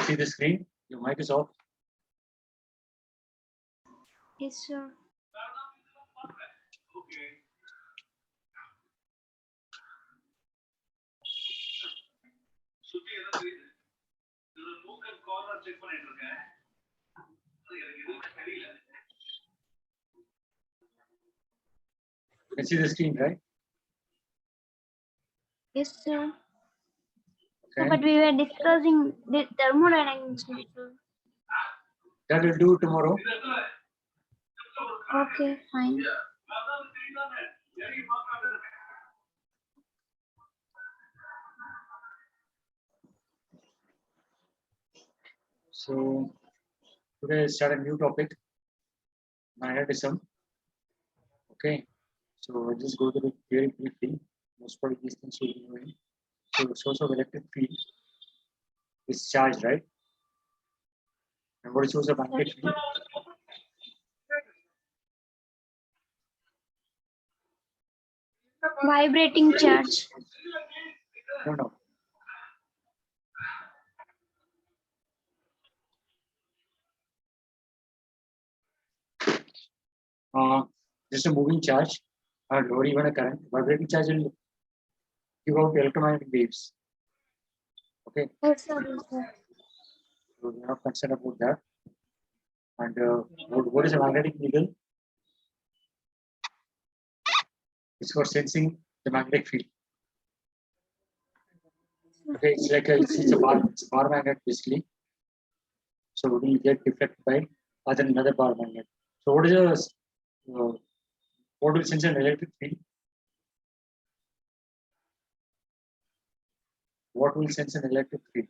See the screen? Your mic is off. Yes, sir. You can see the screen, right? Yes, sir. Okay. But we were discussing the thermodynamics, sir. That will do tomorrow. Okay, fine. So today I start a new topic, magnetism. Okay. So I'll just go through it very briefly. Most probably these things will be knowing. So the source of electric field is charged, right? And what is source of magnetic field? Vibrating charge. No. Just a moving charge or even a current. Vibrating charge will give out electromagnetic waves. Okay. Yes, sir. Yes, sir. So we are not concerned about that. And what is a magnetic needle? It's for sensing the magnetic field. Okay, it's like it's a bar magnet basically. So it will get deflected by another bar magnet. So what will sense an electric field? What will sense an electric field?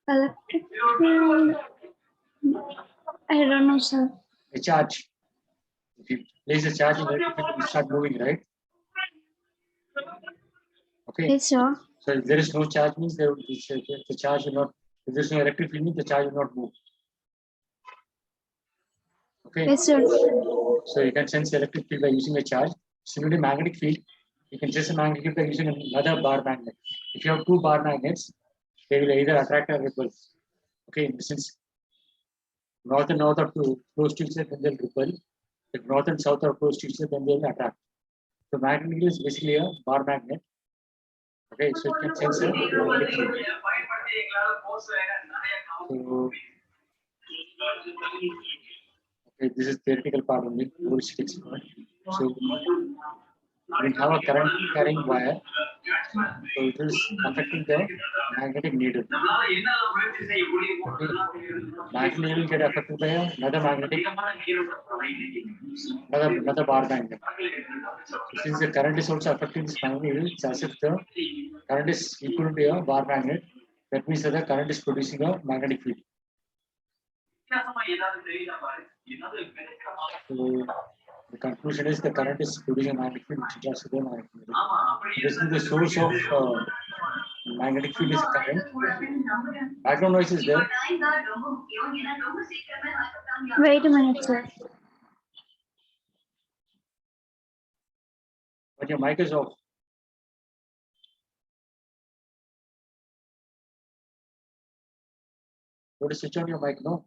Electric field. I don't know, sir. A charge. If you place a charge in electric field, it will start moving, right? Okay. Yes, sir. So if there is no charge, means the charge will not. If there is no electric field, means the charge will not move. Okay. Yes, sir. So you can sense the electric field by using a charge. Similarly, magnetic field, you can sense a magnetic field by using another bar magnet. If you have two bar magnets, they will either attract or repel. Okay, in the sense, north and north are close to each other, then they'll repel. If north and south are close to each other, then they'll attract. So magnetic field is basically a bar magnet. Okay, so it can sense a magnetic field. So, okay, this is theoretical part only, heuristic part. So we have a current carrying wire. So it is affecting the magnetic needle. Okay. Magnetic needle get affected by another bar magnet. So since the current is also affecting this magnetic needle, it's as if the current is equal to a bar magnet. That means that the current is producing a magnetic field. So the conclusion is the current is producing a magnetic field which is also the magnetic field. Basically, the source of magnetic field is current. Background noise is there. Wait a minute, sir. But your mic is off. Go to switch on your mic, no?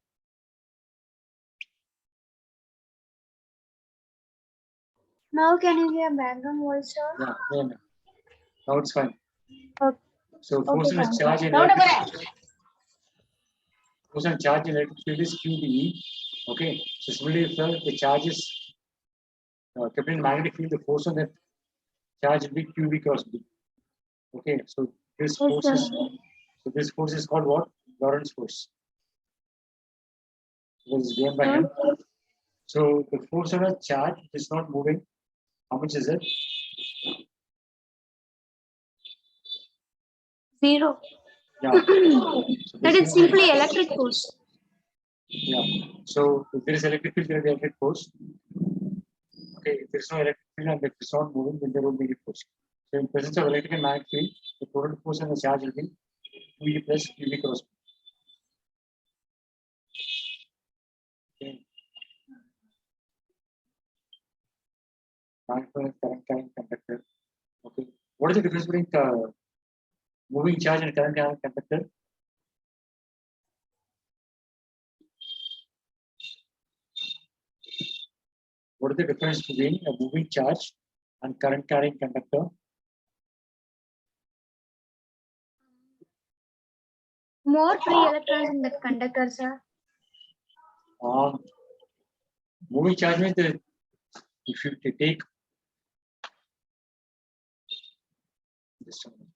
Now can you hear background voice, sir? Yeah. Now it's fine. Okay. So force Okay, and charge in electric field is QBE. Okay. So similarly, if the charge is kept in magnetic field, the force on that charge will be QB cross B. Okay. So this force is called what? Lorentz force. It is given by him. So the force on a charge is not moving. How much is it? 0. Yeah. So That is simply electric force. Yeah. So if there is electric field, there will be electric force. Okay. If there is no electric field and if it's not moving, then there will be a force. So in presence of electric and magnetic field, the total force on the charge will be QE plus QB cross. Okay. Current carrying conductor. Okay. What is the difference between moving charge and current carrying conductor. What is the difference between a moving charge and current carrying conductor? More free electrons in the conductor, sir. Moving charge means if you take just a minute.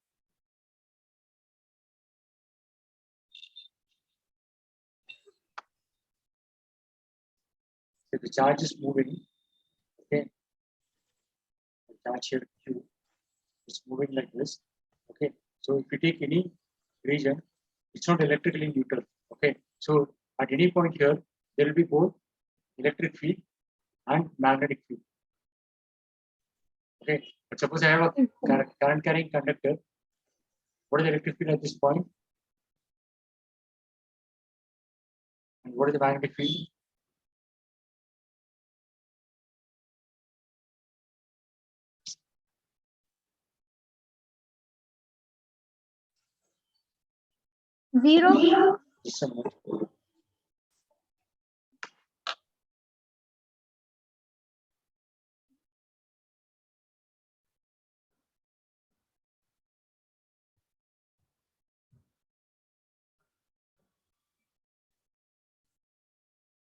So the charge is moving, okay. The charge here Q is moving like this, okay. So if you take any region, it's not electrically neutral, okay. So at any point here, there will be both electric field and magnetic field, okay. But suppose I have a current carrying conductor. What is the electric field at this point? And what is the magnetic field? Zero. Just a minute.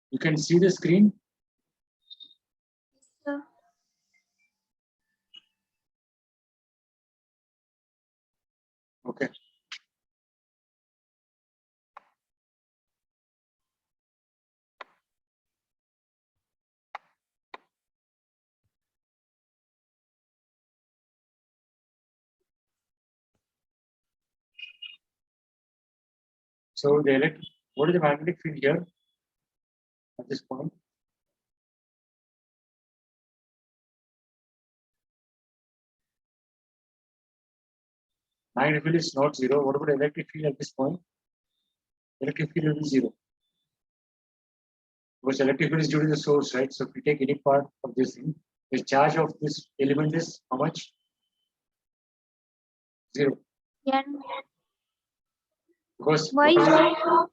You can see the screen. Sir. Okay. So the what is the magnetic field here at this point? Magnetic field is not zero. What about electric field at this point? Electric field will be zero. Because electric field is due to the source, right? So if we take any part of this thing, the charge of this element is how much? Zero. N. Because Why, sir?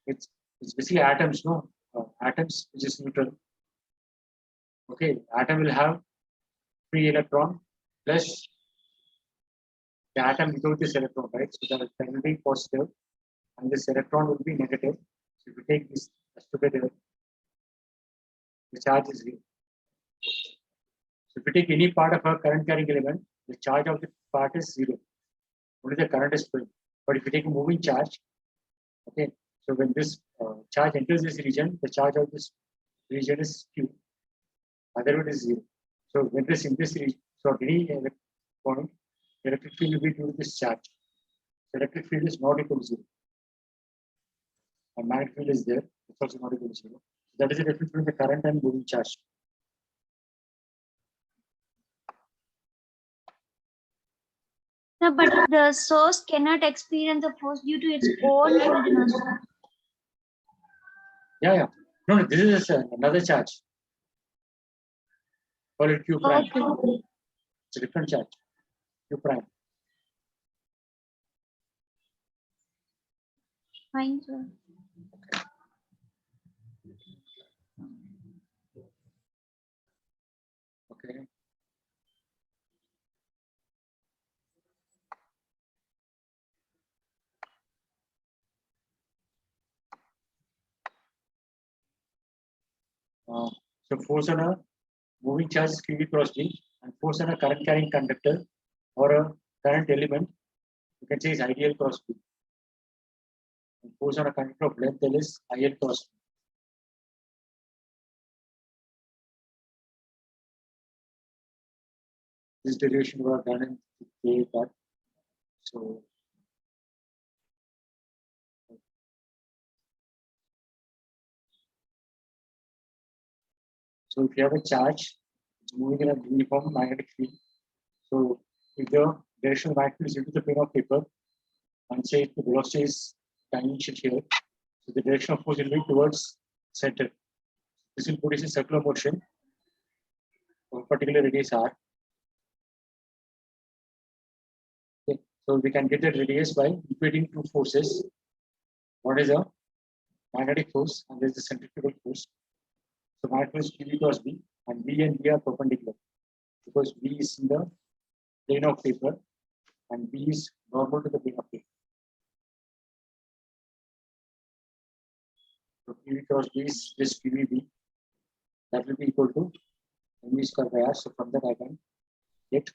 it's basically atoms, no? Atoms which is neutral. Okay, atom will have free electron plus the atom without this electron, right? So that will be positive and this electron will be negative. So if we take this together, the charge is zero. So if we take any part of a current carrying element, the charge of the part is zero. Only the current is flowing. But if you take a moving charge, okay, so when this charge enters this region, the charge of this region is Q. Otherwise, it is zero. So when this in this region, so at any point, electric field will be due to this charge. So electric field is not equal to zero. And magnetic field is there, it's also not equal to zero. That is the difference between the current and moving charge. No, but the source cannot experience the force due to its own impedance. Yeah. No, this is another charge. Call it Q prime. Okay. It's a different charge. Q prime. Fine, sir. Okay. So force on a moving charge is QV cross B, and force on a current carrying conductor or a current element, you can say is ideal cross B. And force on a conductor of length L is IL cross B. This derivation was done in K part. So if you have a charge, it's moving in a uniform magnetic field. So if the direction of magnetic field is into the plane of paper, and say the velocity is tangential here, so the direction of force will be towards center. This will produce a circular motion of a particular radius r. Okay. So we can get the radius by equating two forces. One is a magnetic force and there is the centrifugal force. So magnetic force QV cross B and B and B are perpendicular because B is in the plane of paper and B is normal to the plane of paper. So QV cross B is this QVB. That will be equal to MV square by R. So from that I can get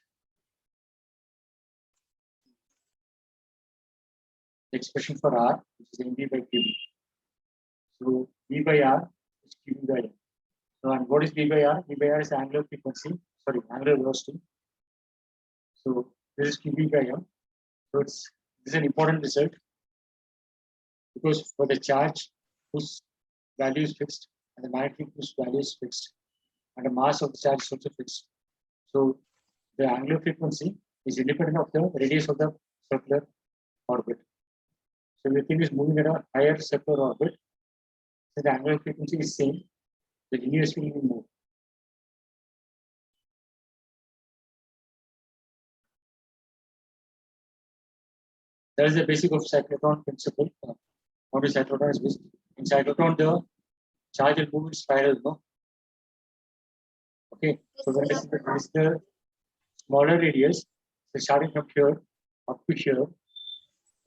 the expression for R, which is MV by QV. So V by R is QV by M. So and what is V by R? V by R is angular frequency, sorry, angular velocity. So this is QV by M. So this is an important result because for the charge whose value is fixed and the magnetic whose value is fixed and the mass of the charge is also fixed. So the angular frequency is independent of the radius of the circular orbit. So the thing is moving at a higher circular orbit. So the angular frequency is same. The linear speed will move. That is the basic of cyclotron principle. What is cyclotron is based. In cyclotron, the charge will move in spiral, no? Okay, so when this is the smaller radius, so starting from here up to here,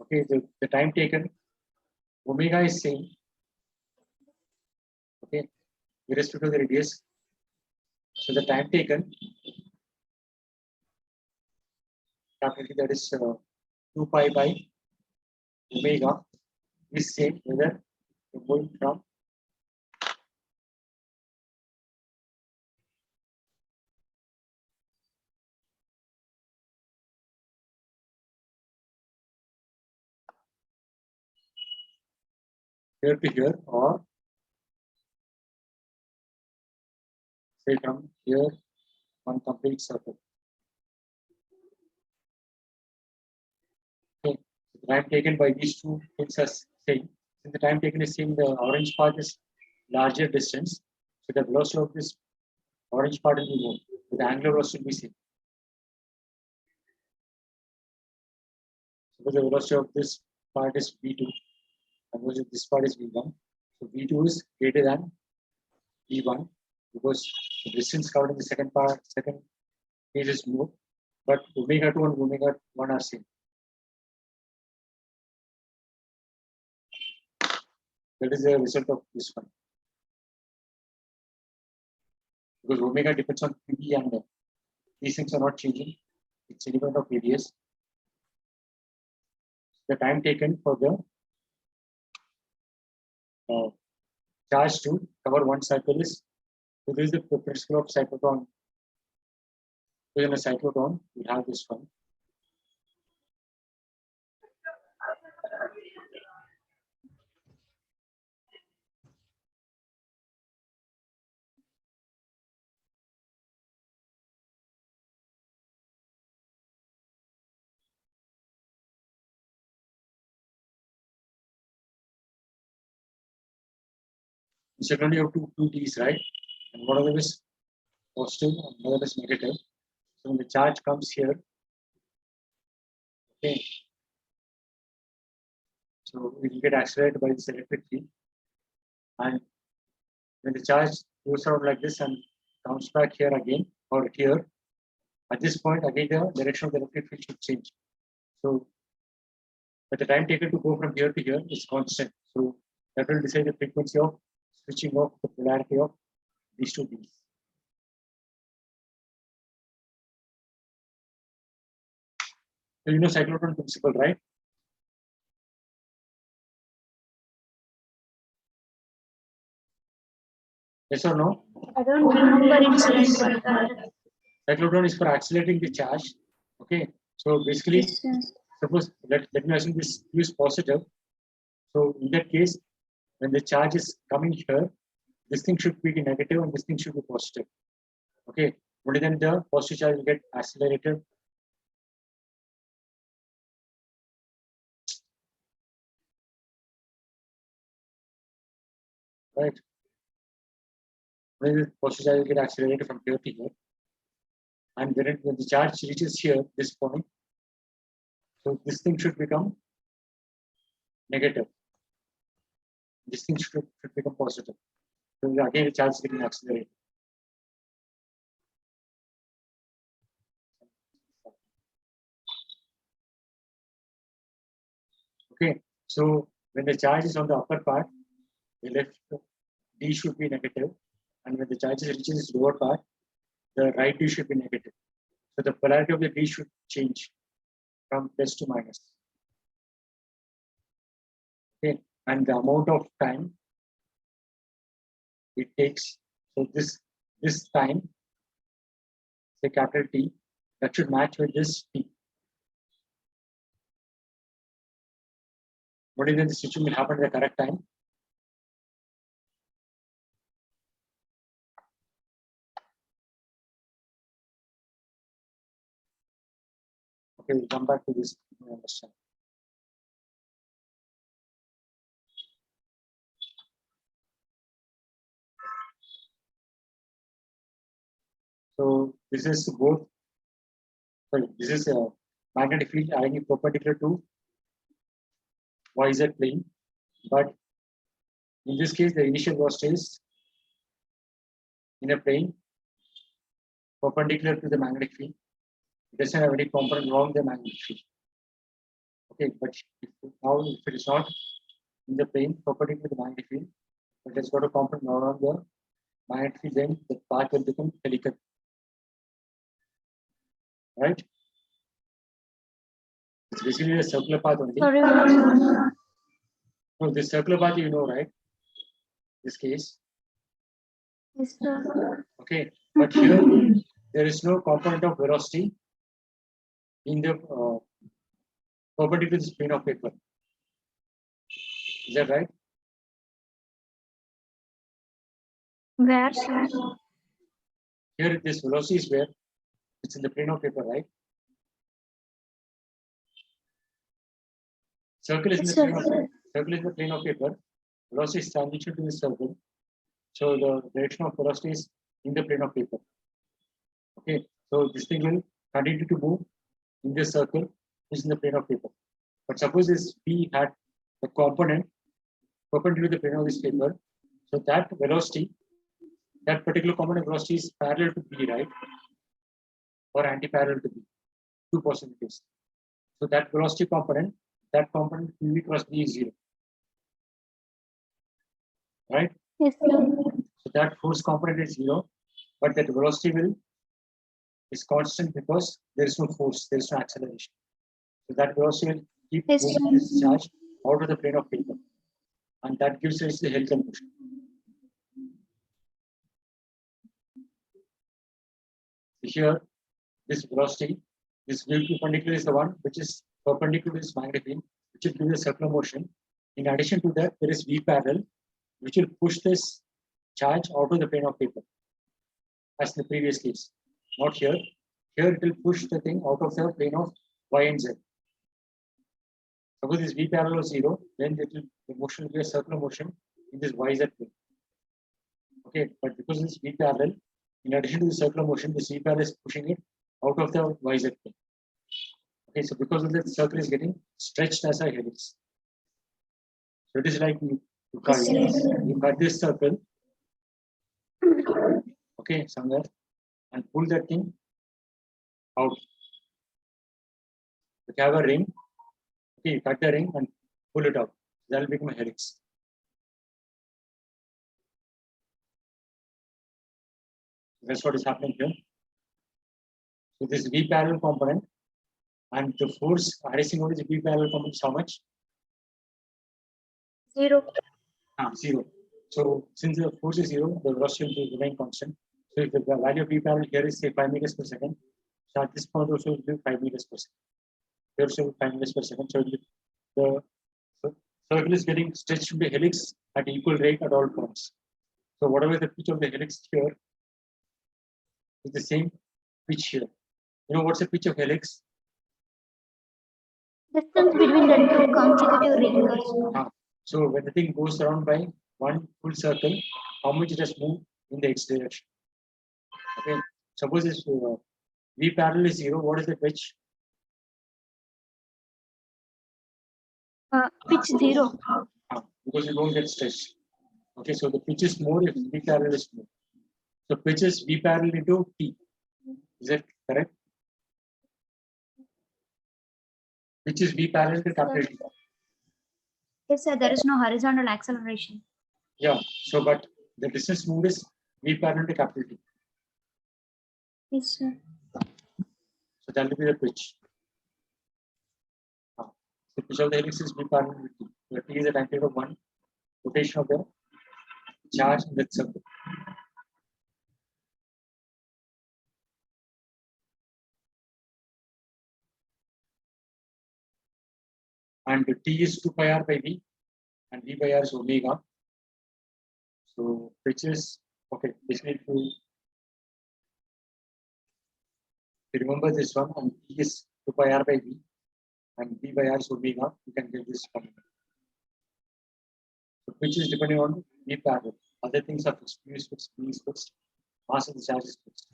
okay, the time taken, omega is same, okay, irrespective of the radius. So the time taken, capital that is 2 pi by omega is same whether you're going from here to here or say from here one complete circle. Okay, the time taken by these two things are same. Since the time taken is same, the orange part is larger distance, so the velocity of this orange part will be more. So the angular velocity will be same. Suppose the velocity of this part is v2, and this part is v1. So v2 is greater than v1 because the distance covered in the second phase is more, but omega 2 and omega 1 are same. That is the result of this one. Because omega depends on QE and these things are not changing. It's independent of radius. The time taken for the charge to cover one cycle is, so this is the principle of cyclotron. Within a cyclotron, we have this one. In cyclotron, you have two D's, right? And one of them is positive and another is negative. So when the charge comes here, okay, so it will get accelerated by this electric field. And when the charge goes out like this and comes back here again or here, at this point, again the direction of the electric field should change. So, but the time taken to go from here to here is constant. So that will decide the frequency of switching off the polarity of these two beams. So you know cyclotron principle, right? Yes or no? I don't remember it, sir. Cyclotron is for accelerating the charge. Okay. So basically, Yes, sir. suppose let me assume this Q is positive. So in that case, when the charge is coming here, this thing should be negative and this thing should be positive. Okay. Only then the positive charge will get accelerated. Right. When the positive charge will get accelerated from here to here. And when the charge reaches here, this point, So this thing should become negative. This thing should become positive. So again, the charge is getting accelerated. Okay, so when the charge is on the upper part, the left D should be negative, and when the charge reaches its lower part, the right D should be negative. So the polarity of the D should change from plus to minus. Okay, and the amount of time it takes. So this time, say capital T, that should match with this T. What is the switching will happen at the correct time? Okay, we'll come back to this. You understand. So this is both. Sorry, this is a magnetic field lying perpendicular to YZ plane, but in this case, the initial velocity is in a plane perpendicular to the magnetic field. It doesn't have any component along the magnetic field. Okay, but if it is not in the plane perpendicular to the magnetic field, but it's got a component along the magnetic field, then the path will become helical. Right? It's basically a circular path only. Sorry. No, this circular path you know, right? This case. Yes, sir. Okay, but here there is no component of velocity in the perpendicular to this plane of paper. Is that right? Where, sir? Here this velocity is where it's in the plane of paper, right? Circle is in the plane of circle is in the plane of paper. Velocity is tangential to the circle. So the direction of velocity is in the plane of paper. Okay, so this thing will continue to move in this circle, which is in the plane of paper. But suppose this P had the component perpendicular to the plane of this paper. So that velocity, that particular component velocity is parallel to B, right? Or anti-parallel to B. Two possibilities. So that velocity component, that component PV cross B is 0. Right? Yes, sir. So that force component is 0, but that velocity is constant because there is no force, there is no acceleration. So that velocity will keep moving this charge out of the plane of paper. And that gives rise to the helical motion. Here, this velocity, this wave perpendicular is the one which is perpendicular to this magnetic field, which will give the circular motion. In addition to that, there is V parallel, which will push this charge out of the plane of paper, as in the previous case. Not here. Here it will push the thing out of the plane of Y and Z. Suppose this V parallel is 0, then the motion will be a circular motion in this YZ plane. Okay, but because this V parallel, in addition to the circular motion, this V parallel is pushing it out of the YZ plane. Okay, so because of that, the circle is getting stretched as a helix. So it is like you cut this circle, okay, somewhere, and pull that thing out. If you have a ring, okay, you cut the ring and pull it out. That will become a helix. That's what is happening here. So this V parallel component and the force arising out of the V parallel component is how much? 0. 0. So since the force is 0, the velocity will remain constant. So if the value of V parallel here is say 5 meters per second, so at this point also it will be 5 meters per second. Here also 5 meters per second. So the circle is getting stretched to the helix at equal rate at all points. So whatever the pitch of the helix here is the same pitch here. You know what's the pitch of helix? Distance between the two consecutive rings. So when the thing goes around by one full circle, how much it has moved in the x direction? Okay. Suppose this V parallel is 0. What is the pitch? Pitch 0. Because you don't get stretched. Okay, so the pitch is more if V parallel is more. So pitch is V parallel into T. Is that correct? Which is V parallel to capital T. Yes, sir. There is no horizontal acceleration. Yeah, so but the distance moved is V parallel to capital T. Yes, sir. So that will be the pitch. The pitch of the helix is V parallel to T. Where T is the magnitude of 1 rotation of the charge in that circle. And T is 2 pi r by V, and V by r is omega. So pitch is okay. Basically, to remember this one, and T is 2 pi r by V, and V by r is omega. You can get this from. So pitch is depending on V parallel. Other things are fixed. V is fixed. V is fixed. Mass of the charge is fixed.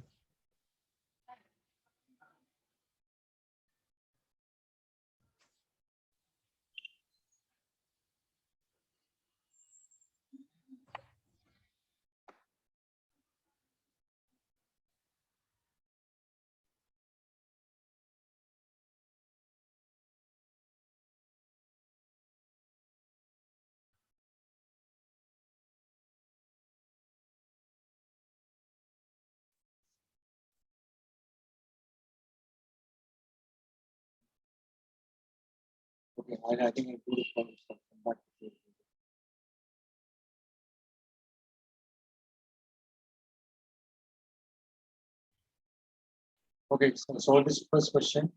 Okay, I think I do the problem stuff. Come back to it. Okay, so solve this first question.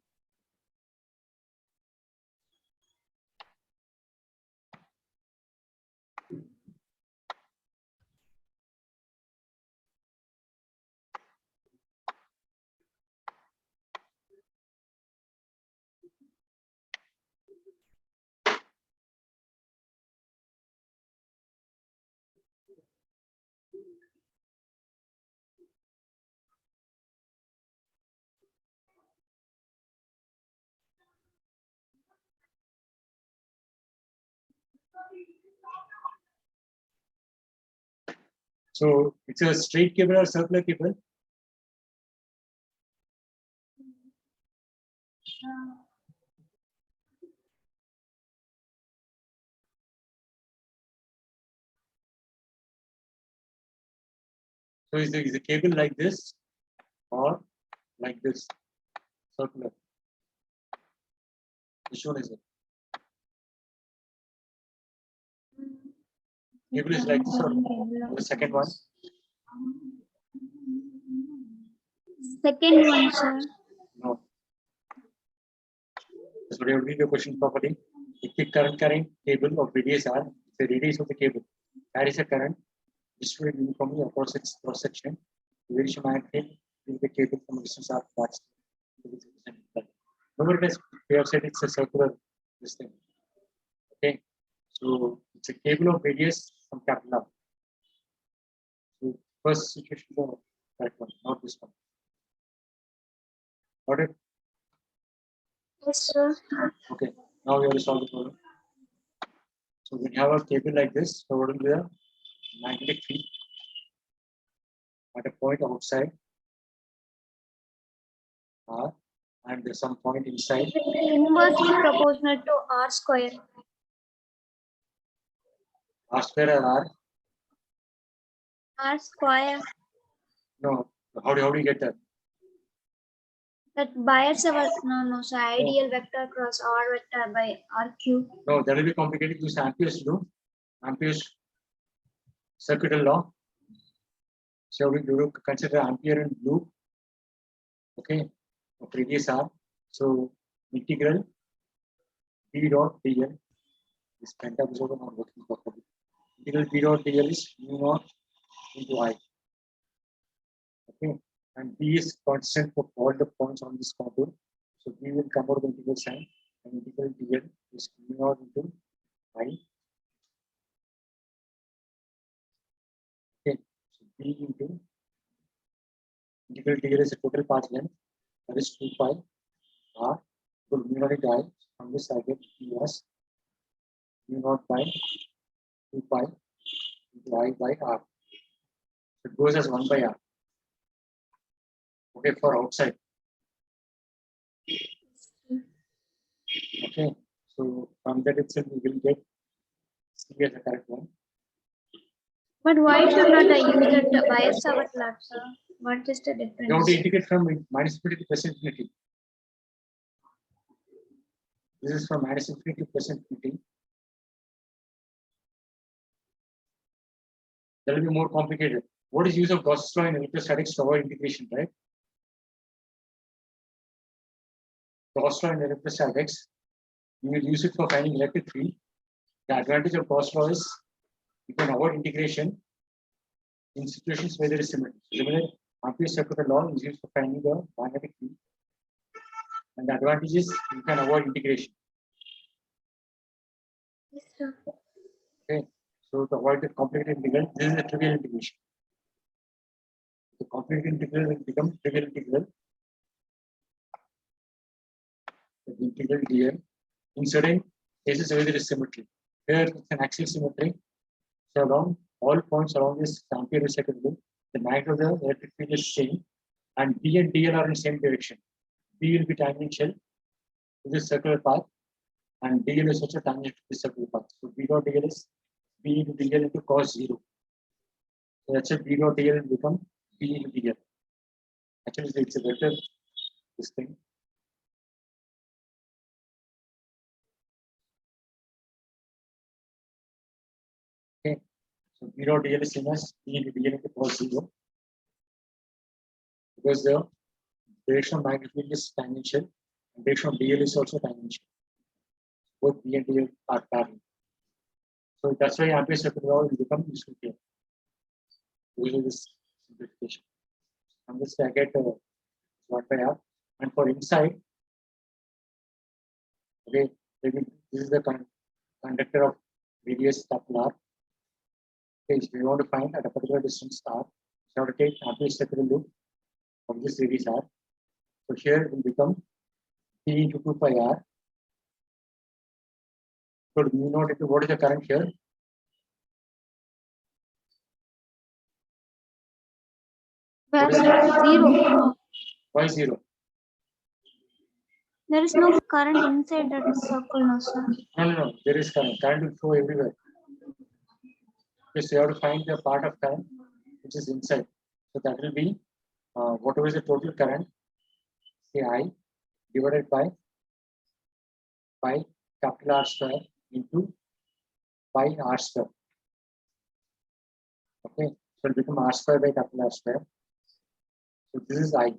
So it's a straight cable or circular cable. So is the cable like this or like this? Circular. Which one is it? Cable is like this or the second one? Second one, sir. No. So we will read the question properly. A quick current carrying cable of radius R, the radius of the cable carries a current distributed uniformly across its cross section. The variation magnet is the cable from a distance R back. Remember this, we have said it's a circular this thing. Okay. So it's a cable of radius from capital R. So first situation for that one, not this one. Got it? Yes, sir. Okay. Now we have to solve the problem. So when you have a cable like this, so what will be the magnetic field at a point outside R and there's some point inside Inversely proportional to R square. R square or R? R square. No. How do you get that? That bias our no, so ideal vector cross R vector by R cube. No, that will be complicated. Use Ampere's law. Ampere's circuital law. So we do consider Ampere and loop. Okay. Of radius R. So integral B dot dl. This penta is also not working properly. Integral B dot dl is mu naught into I. Okay. And B is constant for all the points on this contour. So B will come out the integral sign and integral dl is mu naught into I. Okay. So B into integral dl is a total path length, that is 2 pi r. So mu naught into I. From this I get P as mu naught by 2 pi into I by R. It goes as 1 by R. Okay, for outside. Okay, so from that itself we will get C as the correct one. But why should not I use that bias power plot, sir? What is the You have to difference? integrate from minus infinity to plus infinity. This is from minus infinity to plus infinity. That will be more complicated. What is use of Gauss's law in electrostatics to avoid integration, right? Gauss law in electrostatics, you will use it for finding electric field. The advantage of Gauss law is you can avoid integration in situations where there is symmetry. Similar Ampere's circular law is used for finding the magnetic field. And the advantage is you can avoid integration. Yes, sir. Okay. So to avoid the complicated integral, this is a trivial integration. The complicated integral will become trivial integral. The integral dl in certain cases where there is symmetry. Here it's an axial symmetry. So along all points along this Ampere second rule, the magnitude of the electric field is same, and B and DL are in same direction. B will be tangential to this circular path, and DL is also tangential to this circular path. So B dot DL is B into DL into cos 0. So that's it. B dot DL will become B into DL. Actually, it's a vector, this thing. Okay. So B dot DL is same as B into DL into cos 0. Because the direction of magnetic field is tangential, and direction of DL is also tangential. Both B and DL are parallel. So that's why Ampere's circular law will become useful here. Using this simplification. And this I get what by R. And for inside, okay, this is the conductor of radius capital R. Okay, so we want to find at a particular distance R, we have to take Ampere's circular loop of this radius R. So here it will become P into 2 pi R. So mu naught into what is the current here? Where's zero? Why 0? There is no current inside that circle, no, sir. No. There is current. Current will flow everywhere. Okay, so you have to find the part of current which is inside. So that will be whatever is the total current, say I, divided by pi capital R square into pi R square. Okay, so it will become R square by capital R square. So this is I.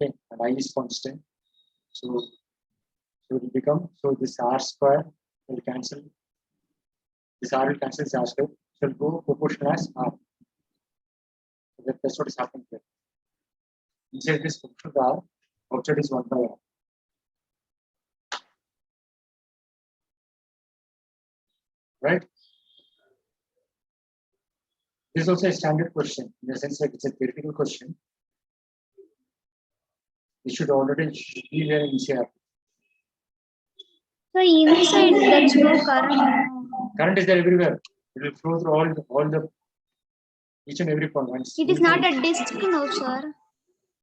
Okay, and I is constant. So it will become, so this R square will cancel. This R will cancel this R square. So it will go proportional as R. So that's what is happening here. Inside this proportional to R, outside is 1 by R. Right? This is also a standard question in the sense that it's a theoretical question. It should already be there in CR. So inside there's no current. Current is there everywhere. It will flow through all the each and every point. Once It is not a disk, no, sir.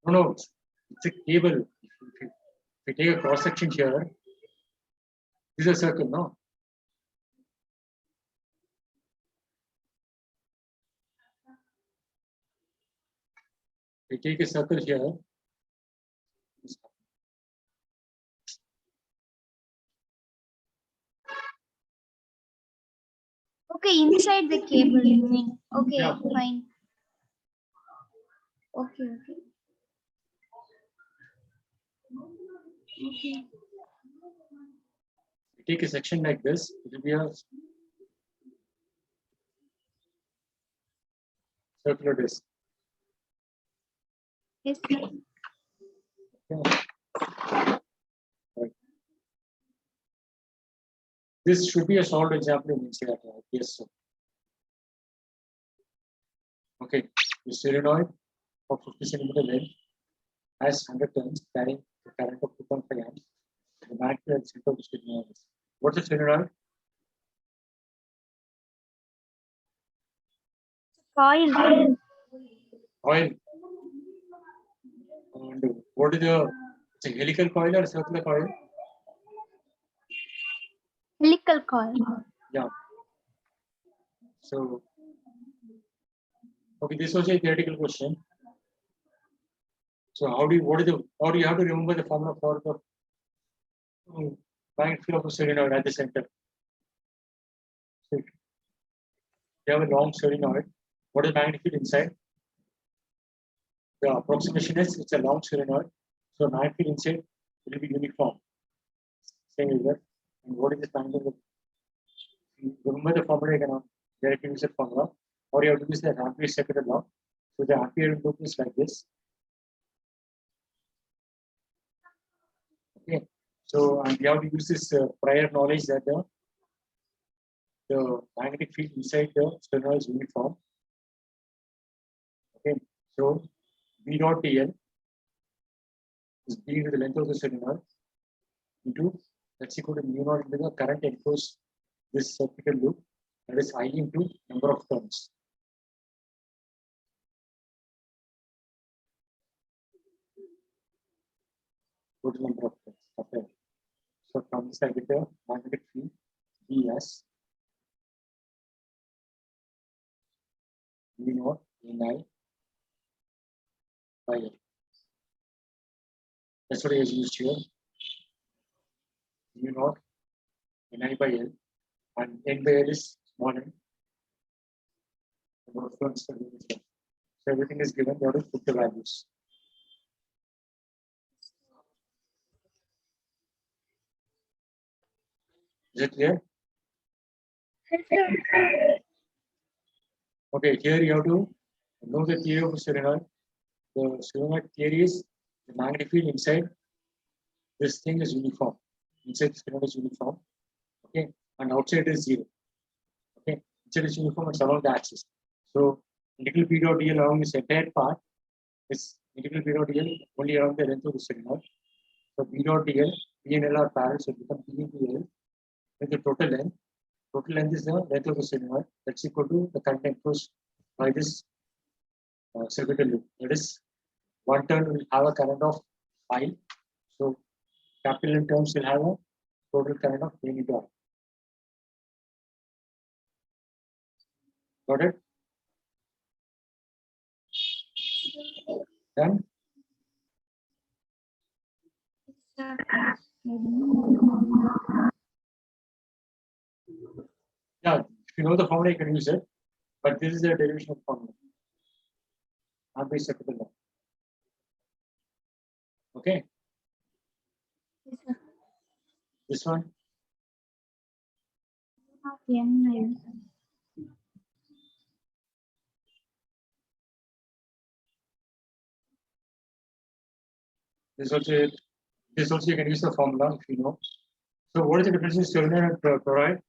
no, it's a cable. If you take a cross section here, this is a circle, no? We take a circle here. Okay, inside the cable, you mean? Okay, Yeah. fine. Okay. Okay. We take a section like this, it will be a circular disc. Yes, sir. Okay. Right. This should be a solved example in NCERT. Yes, sir. Okay, the solenoid of 50 centimeter length has 100 turns carrying the current of 2.5 amps. The magnetic at the center of the solenoid is. What's the solenoid? Coil. Coil. And what is it's a helical coil or a circular coil? Helical coil. Yeah. So, okay, this was a theoretical question. So, how do you have to remember the formula for the magnetic field of a solenoid at the center? So, if you have a long solenoid, what is the magnetic field inside? The approximation is it's a long solenoid, so magnetic field inside will be uniform. Same as that. And what is the magnetic? Remember the formula, you can directly use the formula, or you have to use the Ampere second law. So the Ampere loop is like this. Okay. So and we have to use this prior knowledge that the magnetic field inside the solenoid is uniform. Okay. So B dot dl is B into the length of the solenoid into that's equal to mu naught into the current enclosed this circular loop, that is I into number of turns. Total number of turns. Okay. So from this I get the magnetic field B as mu naught Ni by L. That's what I used here. Mu naught Ni by L, and N by L is small n. Number of turns per unit. So everything is given. You have to put the values. Is it clear? Okay, here you have to know the theory of the solenoid. The solenoid theory is the magnetic field inside this thing is uniform. Inside the solenoid is uniform. Okay, and outside is zero. Okay, inside is uniform and along the axis. So integral P dot dl along this entire part is integral P dot dl only around the length of the solenoid. So P dot dl, P and L are parallel, so it becomes P into L. Then the total length. Total length is the length of the solenoid. That's equal to the current enclosed by this circular loop. That is, one turn will have a current of I. So capital N terms will have a total current of N into I. Got it? Done? Yeah, if you know the formula, you can use it. But this is the derivation of formula. Ampere circular law. Okay. This one. This also you can use the formula if you know. So what is the difference in solenoid and toroid?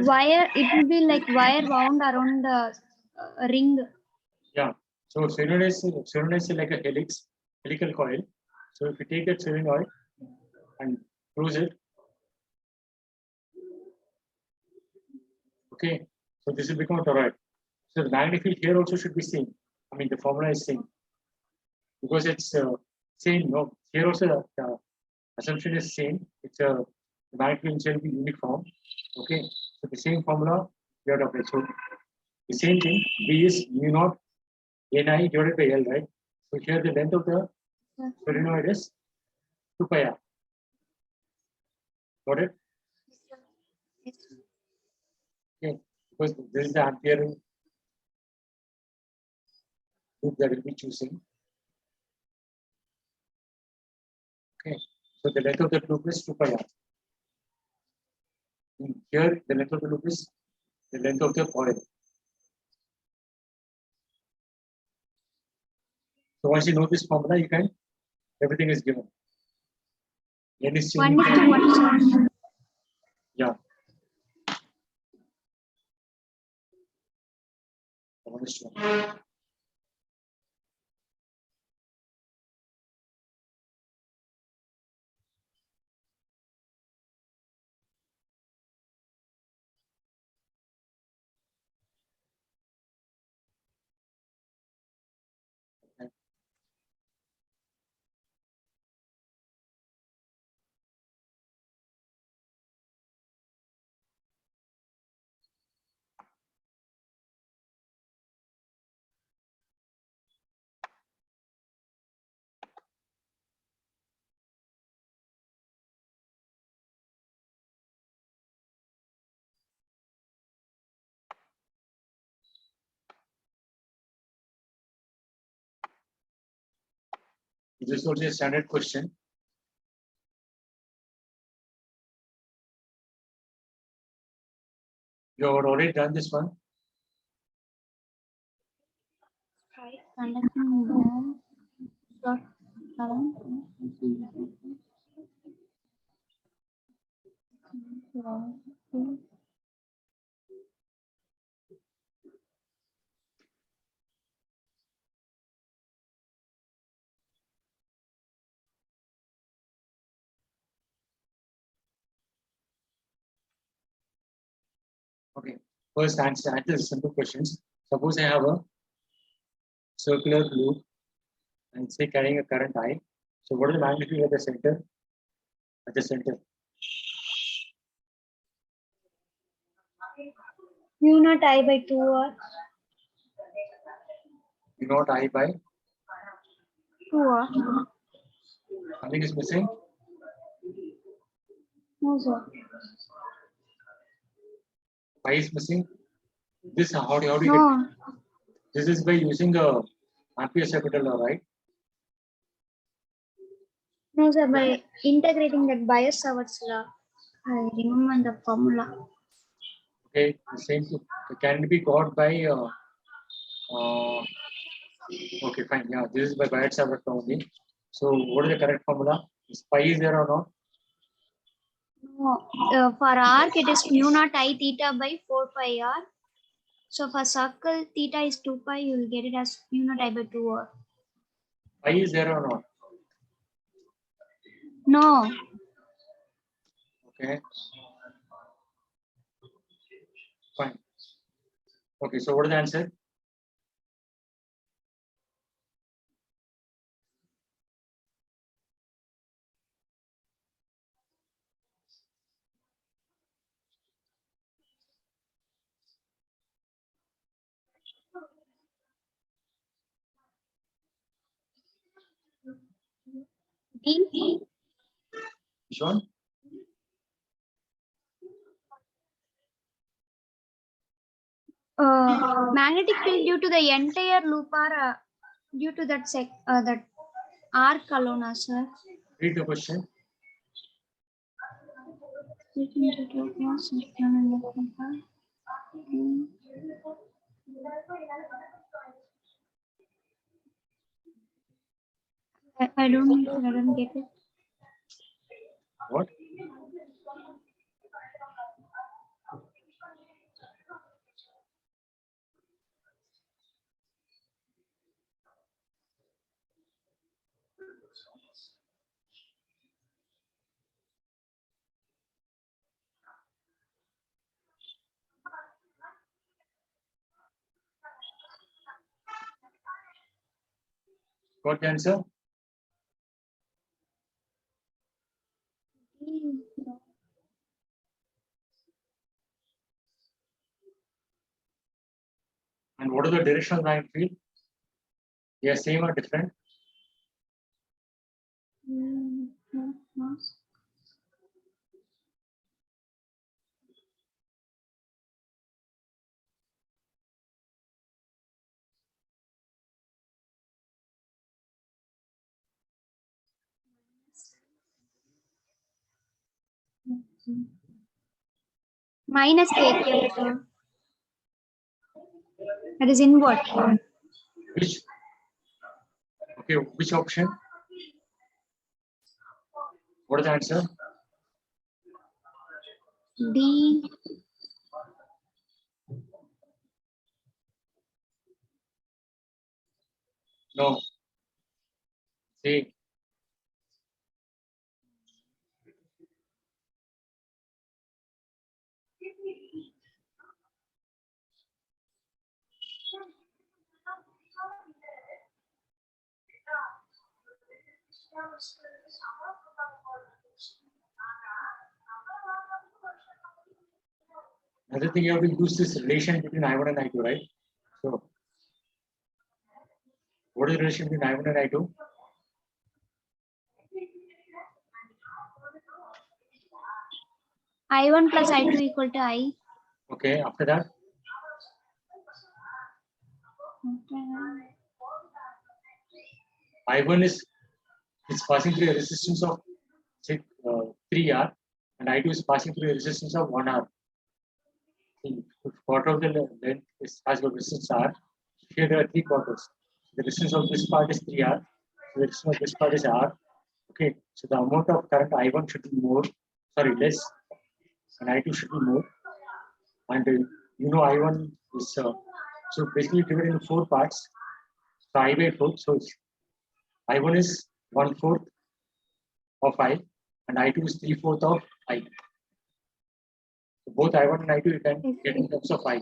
Wire, it will be like wire wound around the ring. Yeah. So solenoid is like a helical coil. So if you take that solenoid and close it, okay. So this will become a toroid. So the magnetic field here also should be same. I mean the formula is same because it's same. No, here also the assumption is same. It's a the magnetic field shall be uniform. Okay. So the same formula we have to apply. So the same thing. B is mu naught Ni divided by L, right? So here the length of the solenoid is 2 pi r. Got it? Okay, because this is the ampere loop that we'll be choosing. Okay, so the length of the loop is 2 pi r. Here, the length of the loop is the length of the coil. So once you know this formula, you can everything is given. N is changing. Yeah. Honest one. This is also a standard question. You have already done this one. Conducting short current. Okay. First answer is simple questions. Suppose I have a circular loop and say carrying a current I. So what is the magnitude at the center? At the center. Mu naught I by 2R. You not I by 2R. something is missing. No, sir. Pi is missing. This how do you get? No. This is by using the Ampere's capital law, right? No, sir. By integrating that Biot-Savart's law, I remember the formula. Okay, the same thing. Can it be got by okay, fine. Yeah, this is by Biot-Savart only. So what is the correct formula? Is pi is there or not? No, for arc it is mu naught I theta by 4 pi r. So for circle theta is 2 pi, you will get it as mu naught I by 2r. Pi is there or not? No. Okay. Fine. Okay, so what is the answer? D. Which one? Magnetic field due to the entire loop or due to that arc alone, sir. Read the question. I don't get it. What? Got the answer? And what is the directional magnetic field? They are same or different? Minus KK, sir. That is inward. Which? Okay, which option? What is the answer? D. No. See. Another thing you have to use this relation between I1 and I2, right? So, what is the relation between I1 and I2? I1 plus I2 equal to I. Okay, after that, I1 is passing through a resistance of say 3R, and I2 is passing through a resistance of 1R. If quarter of the length has got resistance R, here there are 3 quarters. The resistance of this part is 3R, so the resistance of this part is R. Okay, so the amount of current I1 should be less, and I2 should be more. And you know I1 is so basically divided into 4 parts. So I by 4, so I1 is 1/4 of I, and I2 is 3/4 of I. So both I1 and I2 you can get in terms of I.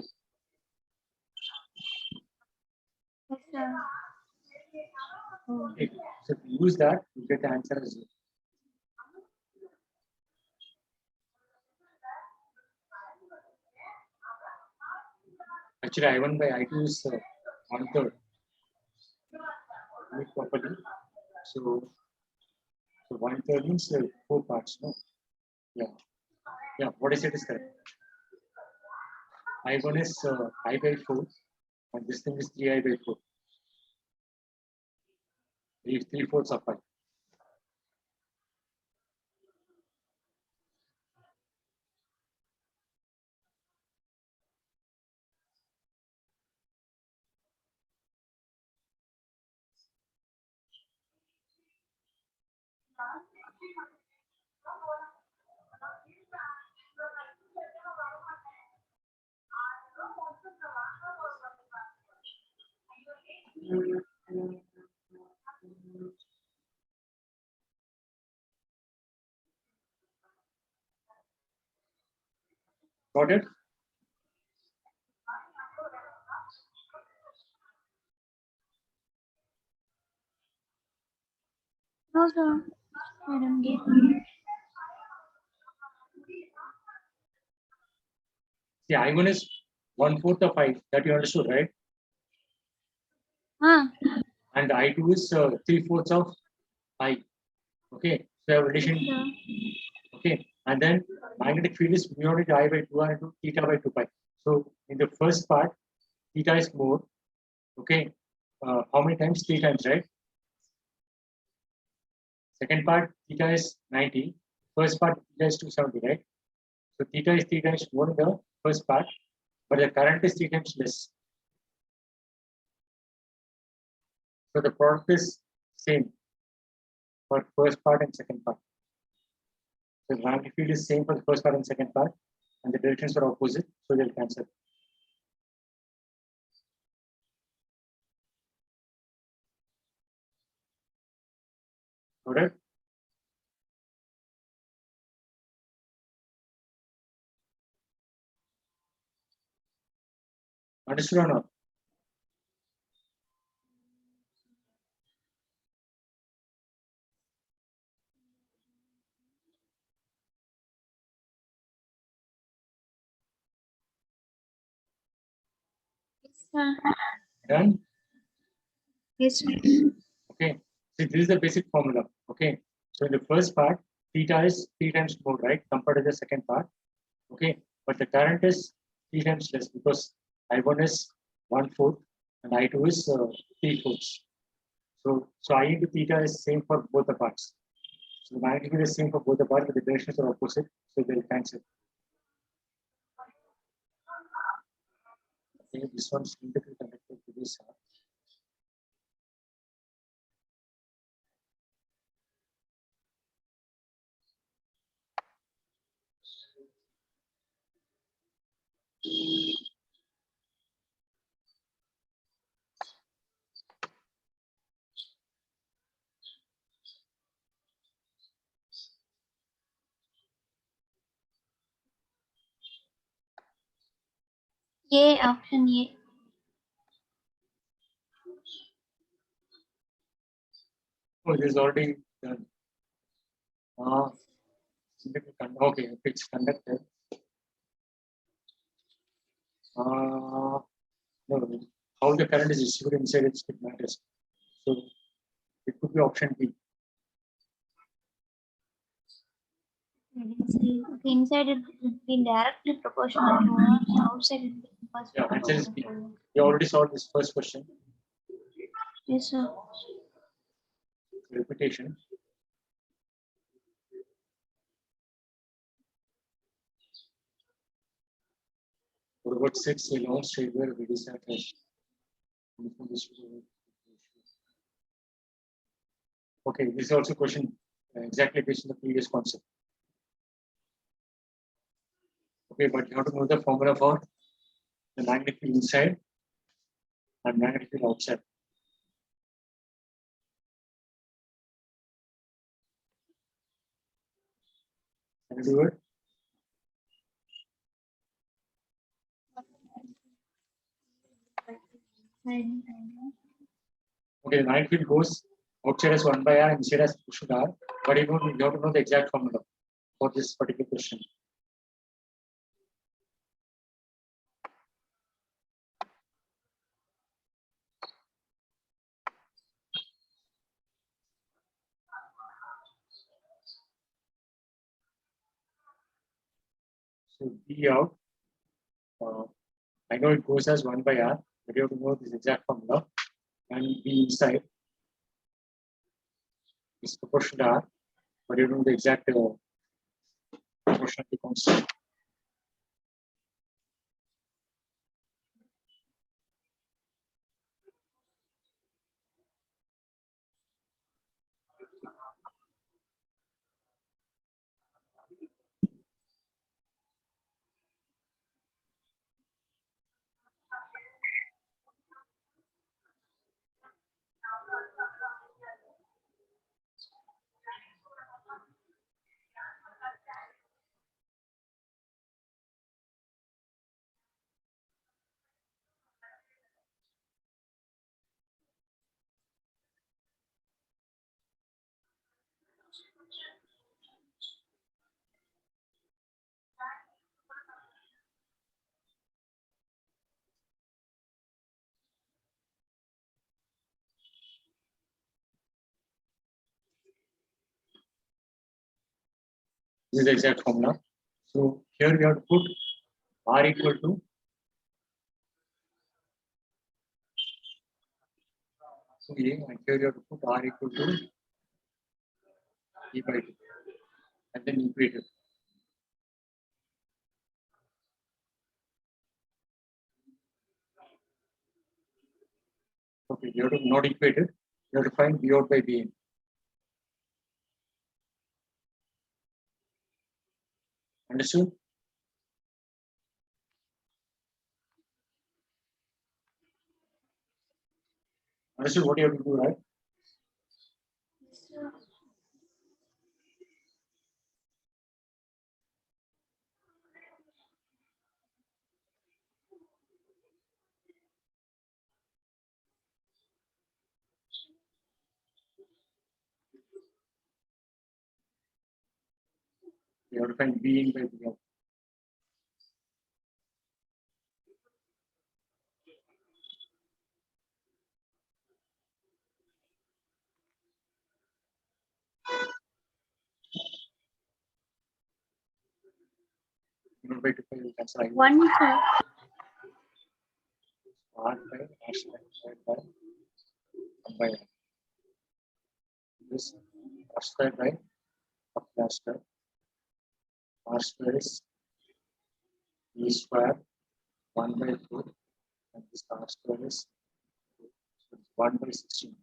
Yes, sir. Okay. So if you use that, you get the answer as well. Actually, I1 by I2 is 1/3. Read properly. So 1/3 means 4 parts. No? Yeah. What I said is correct. I1 is I by 4, and this thing is 3I by 4. 3/4 of I. Got it? No, sir. I don't get it. See, I1 is 1/4 of I. That you understood, right? And I2 is 3/4 of I. Okay. So I have relation. Okay. And then magnetic field is mu naught I by 2R into theta by 2 pi. So in the first part, theta is more. Okay. How many times? 3 times, right? Second part, theta is 90. First part, theta is 270, right? So theta is 3 times more in the first part, but the current is 3 times less. So the product is same for first part and second part. So the magnetic field is same for the first part and second part, and the directions are opposite, so they'll cancel. Alright? Understood or not? Yes, sir. Done? Yes, sir. Okay. See, this is the basic formula. Okay. So in the first part, theta is 3 times more, right? Compared to the second part. Okay. But the current is 3 times less because I1 is 1/4 and I2 is 3/4. So I into theta is same for both the parts. So the magnetic field is same for both the parts, but the directions are opposite, so they'll cancel. Okay, this one's integrally connected to this. A, option A. Oh, this is already done. Okay, if it's conducted. No, how the current is distributed inside it matters. So it could be option B. Okay, inside it would be directly proportional to what? Outside it would be first Yeah, answer is B. proportional to. We already solved this first question. Yes, sir. Repetition. What about six long straight where we decide okay, this is also a question exactly based on the previous concept. Okay, but you have to know the formula for the magnetic field inside and magnetic field outside. Can you do it? Okay, the magnetic field goes outside as 1 by r and inside as pushed r, but you have to know the exact formula for this particular question. So B out. I know it goes as 1 by r, but you have to know this exact formula. And B inside is proportional to r, but you don't know the exact proportionality constant. This is the exact formula. So here we have to put r equal to A, and here you have to put r equal to E by 2, and then equate it. Okay, you have to not equate it. You have to find B out by B in. Understood? Understood what you have to do, right? You have to find B in by B out. You know, by 2 you cancel I. 1, sir. R by r square by 1 by r. This r square by r square. R square is E square 1 by 4, and this r square is 1 by 16.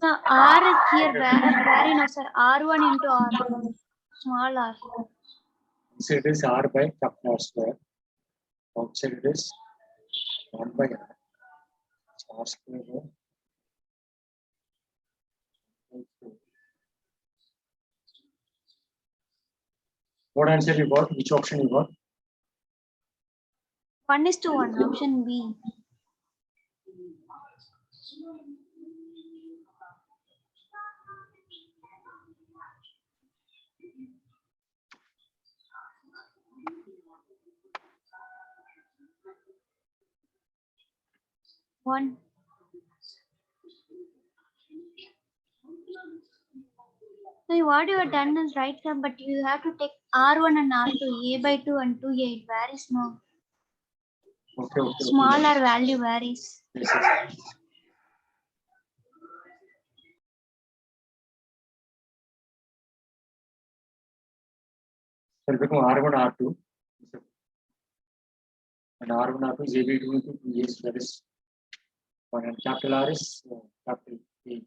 Sir, R is here. Where you know, sir? R1 into R1. Small r. Inside it is r by capital R square. Outside it is 1 by r. R square by 4. What answer you got? Which option you got? 1:1, option B. One. So what you have done is right, sir, but you have to take R1 and R2, A by 2 and 2A. It varies now. Okay. Smaller value varies. Yes. So it become R1, R2. And R1, R2 is A by 2 into 2A. So that is 1. And capital R is capital A.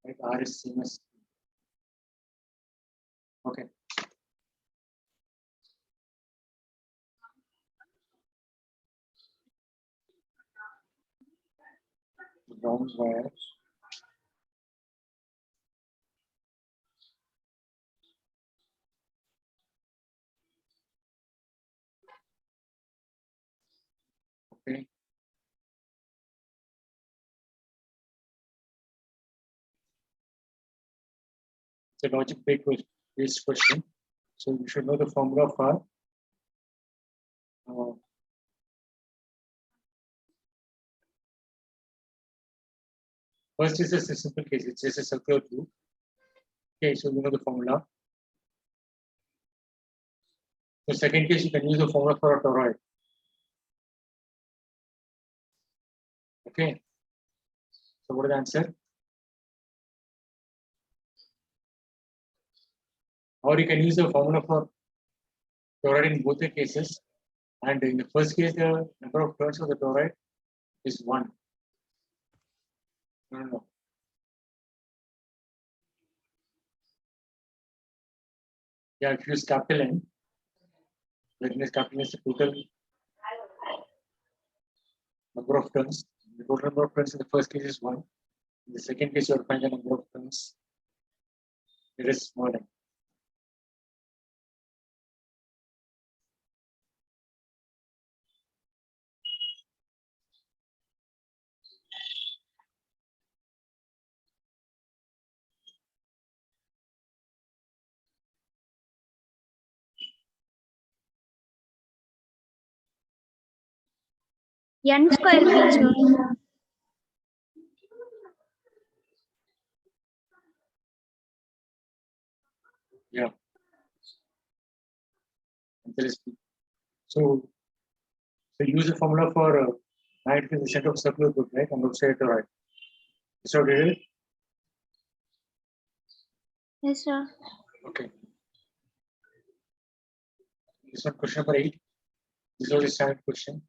Right? R is same as. Okay. Ground wire. Okay. It's a logic based question. So you should know the formula for first is a simple case. It's just a circular tube. Okay, so you know the formula. The second case, you can use the formula for a toroid. Okay. So what is the answer? Or you can use the formula for toroid in both the cases. And in the first case, the number of turns of the toroid is 1. No. Yeah, if you use capital N, then this capital is the total number of turns. The total number of turns in the first case is 1. In the second case, you will find the number of turns. It is small n. N square B, sir. Yeah. So use the formula for magnetic in the center of circular group, right? And outside toroid. Is that real? Yes, sir. Okay. This one, question number 8. This was a standard question.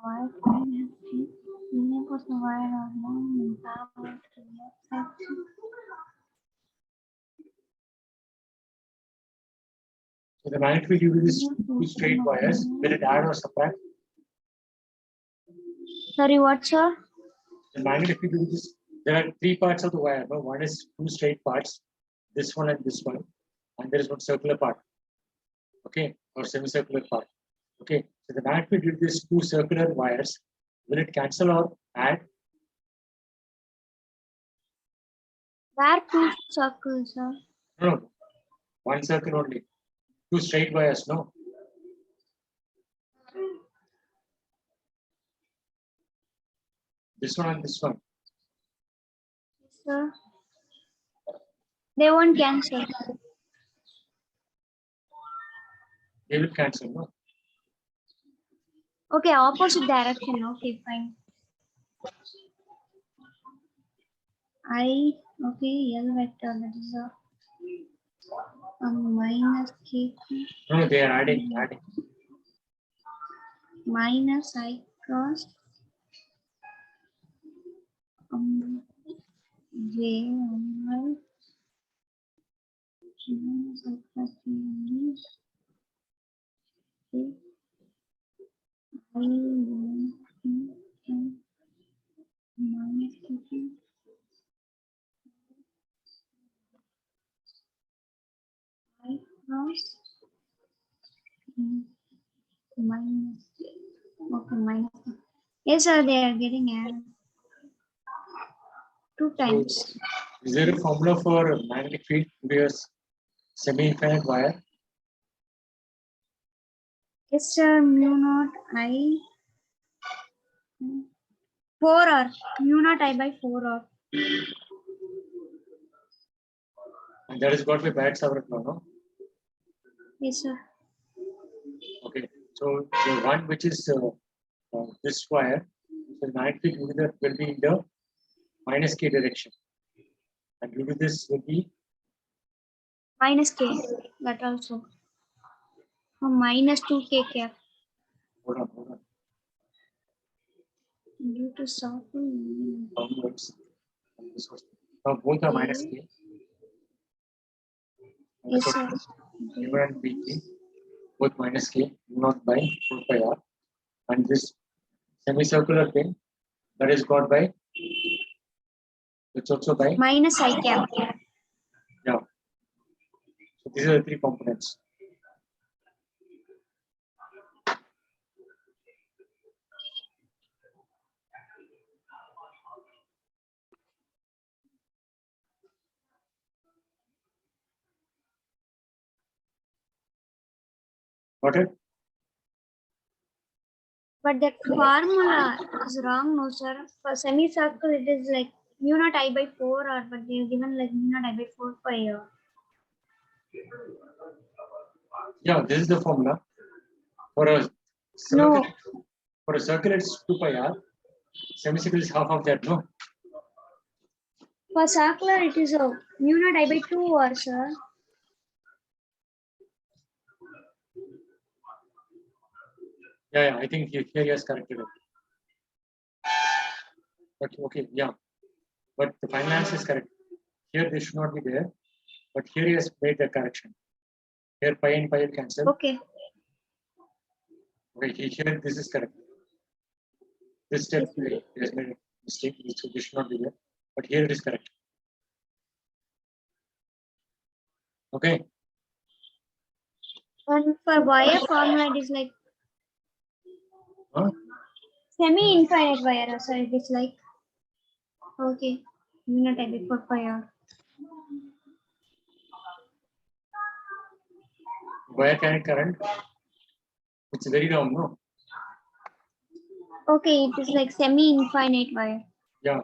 Why can the wire or long power to left section? So the magnetic field due to these two straight wires, will it add or subtract? Sorry, what, sir? The magnetic field due to this, there are 3 parts of the wire. No? One is 2 straight parts, this one and this one, and there is one circular part. Okay, or semicircular part. Okay, so the magnetic field due to these 2 circular wires, will it cancel or add? Where 2 circles, sir? No, 1 circle only. 2 straight wires, no? This one and this one. Sir, they won't cancel. They will cancel, no? Okay, opposite direction. Okay, fine. Okay, L vector, that is a minus K. No, they are adding. Minus I cross J Y minus I cross J I minus K minus. Yes, sir, they are getting added. 2 times. Is there a formula for magnetic field to a semi-infinite wire? Yes, sir, mu naught I 4R. Mu naught I by 4R. And that is got by Biot-Savart law, no? Yes, sir. Okay. So the one which is this wire, so the magnetic field will be in the minus k direction. And due to this will be Minus K. That also. So minus 2K cap. hold on. Due to circle. Downwards. And this was now both are minus k. Yes, sir. Q and BK, both minus k, not by 4 pi r. And this semicircular thing that is got by, it's also by, Minus I cap. yeah. So these are the three components. Got it? But that formula is wrong, no, sir. For semicircle, it is like mu naught I by 4R, but they are given like mu naught I by 4 pi r. Yeah, this is the formula. For a circle, for a circle it's 2 pi r. Semicircle is half of that, no? For circular, it is a mu naught I by 2R, sir. Yeah, I think here he has corrected it. But okay, yeah. But the final answer is correct. Here they should not be there, but here he has made the correction. Here pi and pi will cancel. Okay. Okay, here this is correct. This step he has made a mistake, so this should not be there. But here it is correct. Okay. And for wire formula, it is like Huh? semi-infinite wire, so it is like, okay, mu naught I by 4 pi r. Wire kinetic current. It's very long, no? Okay, it is like semi-infinite wire. Yeah.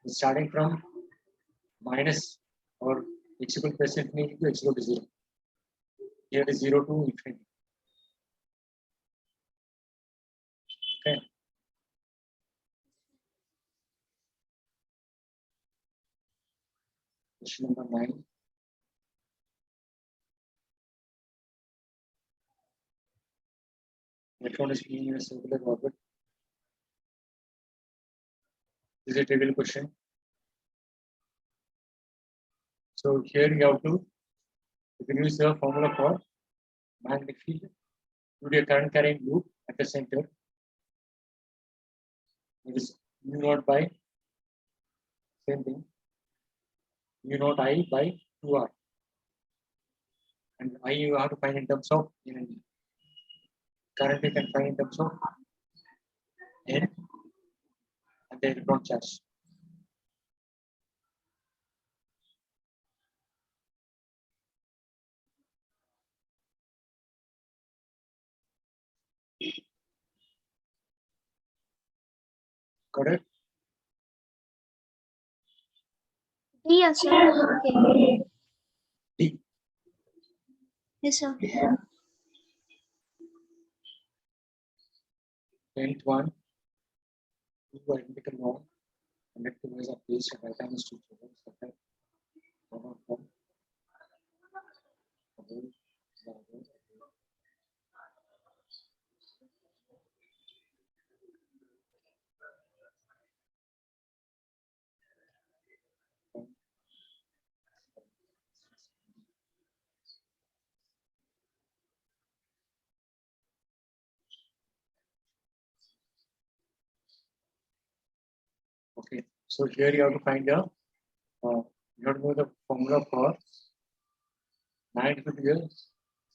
It's starting from minus or x equal plus infinity to x equal to 0. Here it is 0 to infinity. Okay. Question number 9. Electron is moving in a circular orbit. This is a trivial question. So here you have to, you can use the formula for magnetic field. You do a current carrying loop at the center. It is mu naught by same thing. Mu naught I by 2r. And I you have to find in terms of energy. Current you can find in terms of N and the electron charge. Got it? Yes, sir. Okay. D. Yes, sir. 10th one. Two identical long. Conductive ways are placed at right angles to each other. Okay, so here you have to find the you have to know the formula for magnetic field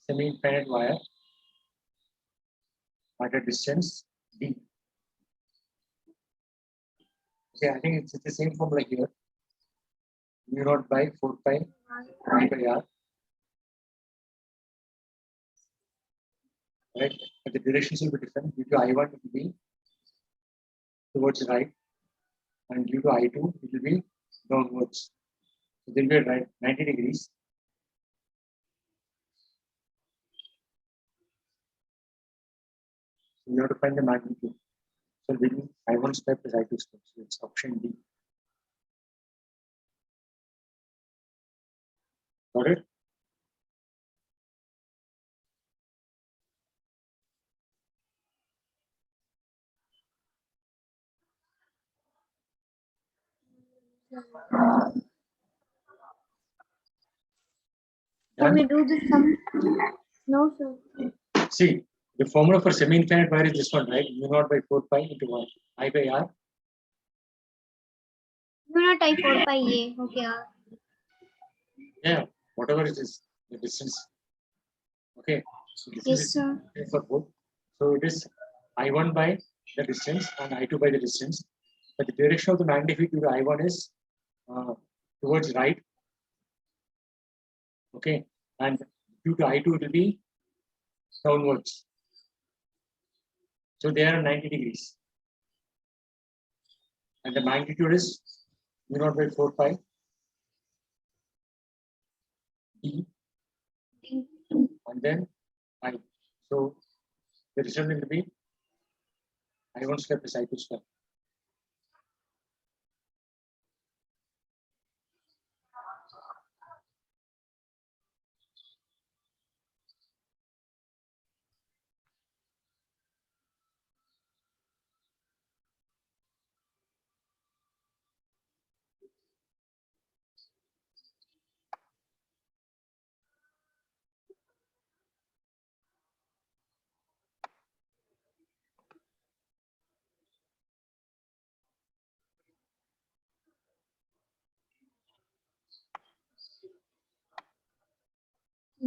semi-infinite wire. at a distance d. Okay, I think it's the same formula here. Mu naught by 4 pi I by r. Right? But the directions will be different. Due to I1, it will be towards right, and due to I2, it will be downwards. So there will be right 90 degrees. So you have to find the magnitude. So between I1 square plus I2 square. So it's option D. Got it? Can we do this sum? No, sir. See, the formula for semi-infinite wire is this one, right? Mu naught by 4 pi into 1 I by r. Mu naught I 4 pi A. Okay. Yeah, whatever it is, the distance. Okay. So this Yes, is sir. for both. So it is I1 by the distance and I2 by the distance. But the direction of the magnetic field due to I1 is towards right. Okay. And due to I2, it will be downwards. So they are 90 degrees. And the magnitude is mu naught by 4 pi d, and then I. So the result will be I1 square plus I2 square.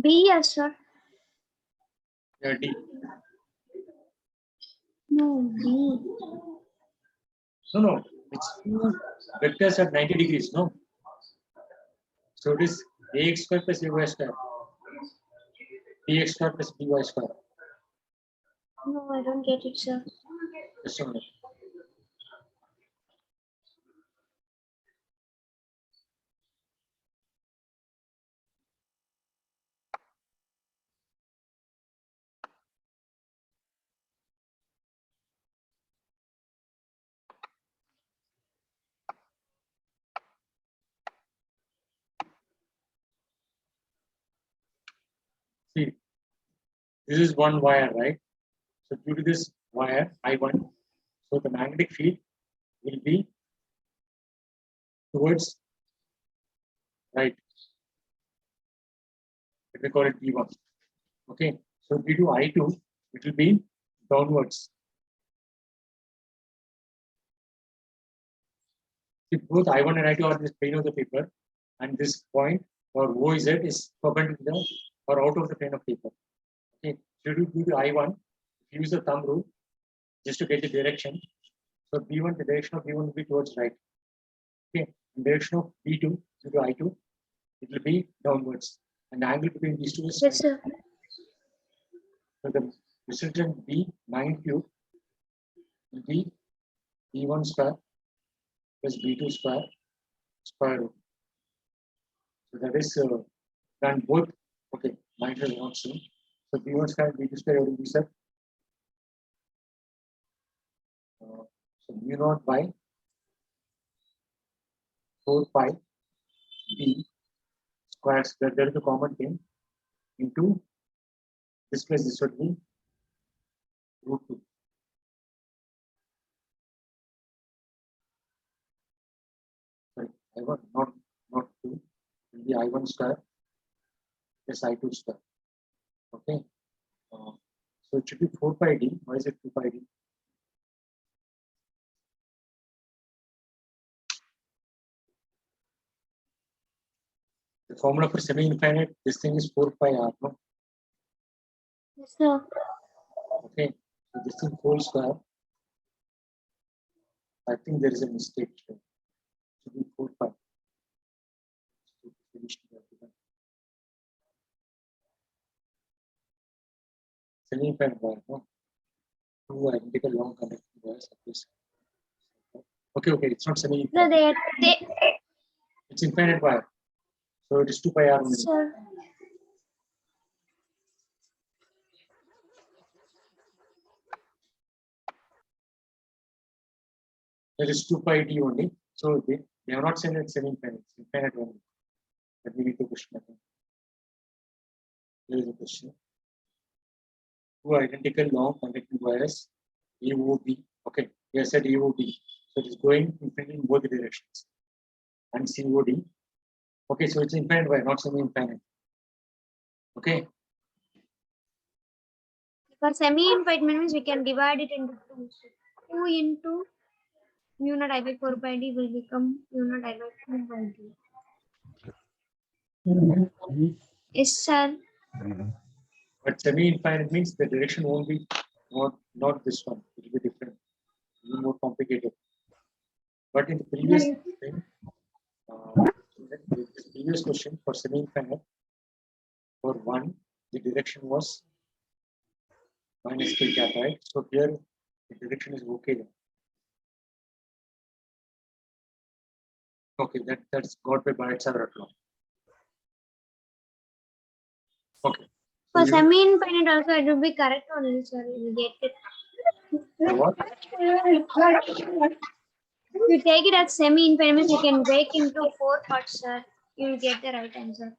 B, yes, sir. Yeah, D. No, B. No. It's two vectors at 90 degrees, no? So it is ax square plus ay square, bx square plus by square. No, I don't get it, sir. Just a minute. See, this is one wire, right? So due to this wire, I1, so the magnetic field will be towards right. Let me call it B1. Okay. So due to I2, it will be downwards. See, both I1 and I2 are in this plane of the paper, and this point or OZ is perpendicular or out of the plane of paper. Okay. So due to I1, use the thumb rule just to get the direction. So B1, the direction of B1 will be towards right. Okay. In direction of B2 due to I2, it will be downwards. And the angle between these two is Yes, sir. so the resultant B magnitude will be B1 square plus B2 square square root. So that is done both. Okay, magnitude is not same. So B1 square B2 square will be set. So mu naught by 4 pi B square square. There is a common thing into this place. This would be root 2. Sorry, I1 not 2. Will be I1 square plus I2 square. Okay. So it should be 4 pi d. Why is it 2 pi d? The formula for semi-infinite, this thing is 4 pi r. No? Yes, sir. Okay. So this is whole square. I think there is a mistake here. It should be 4 pi. Semi-infinite wire, no? Two identical long conducting wires. Okay, it's not No, semi-infinite. It's infinite wire. So it is 2 pi r only. sir. There is 2 pi d only. So they have not said it's semi-infinite. It's infinite only. Let me read the question again. Here is the question. Two identical long conducting wires, AOB. Okay, yes, said AOB. So it is going infinite in both directions. And COD. Okay, so it's infinite wire, not semi-infinite. Okay. For semi-infinite means we can divide it into 2. So 2 into mu naught I by 4 pi d will become mu naught I by 2 by d. Yes, sir. But semi-infinite means the direction won't be not this one. It will be different. It will be more complicated. But in the previous thing, this previous question for semi-infinite, for 1, the direction was minus k cap, right? So here the direction is okay. Okay, that's got by Barrett-Savart law. Okay. For semi-infinite also it will be correct only, sir. You will get it. For what? If you take it as semi-infinite means you can break into 4 parts, sir. You will get the right answer.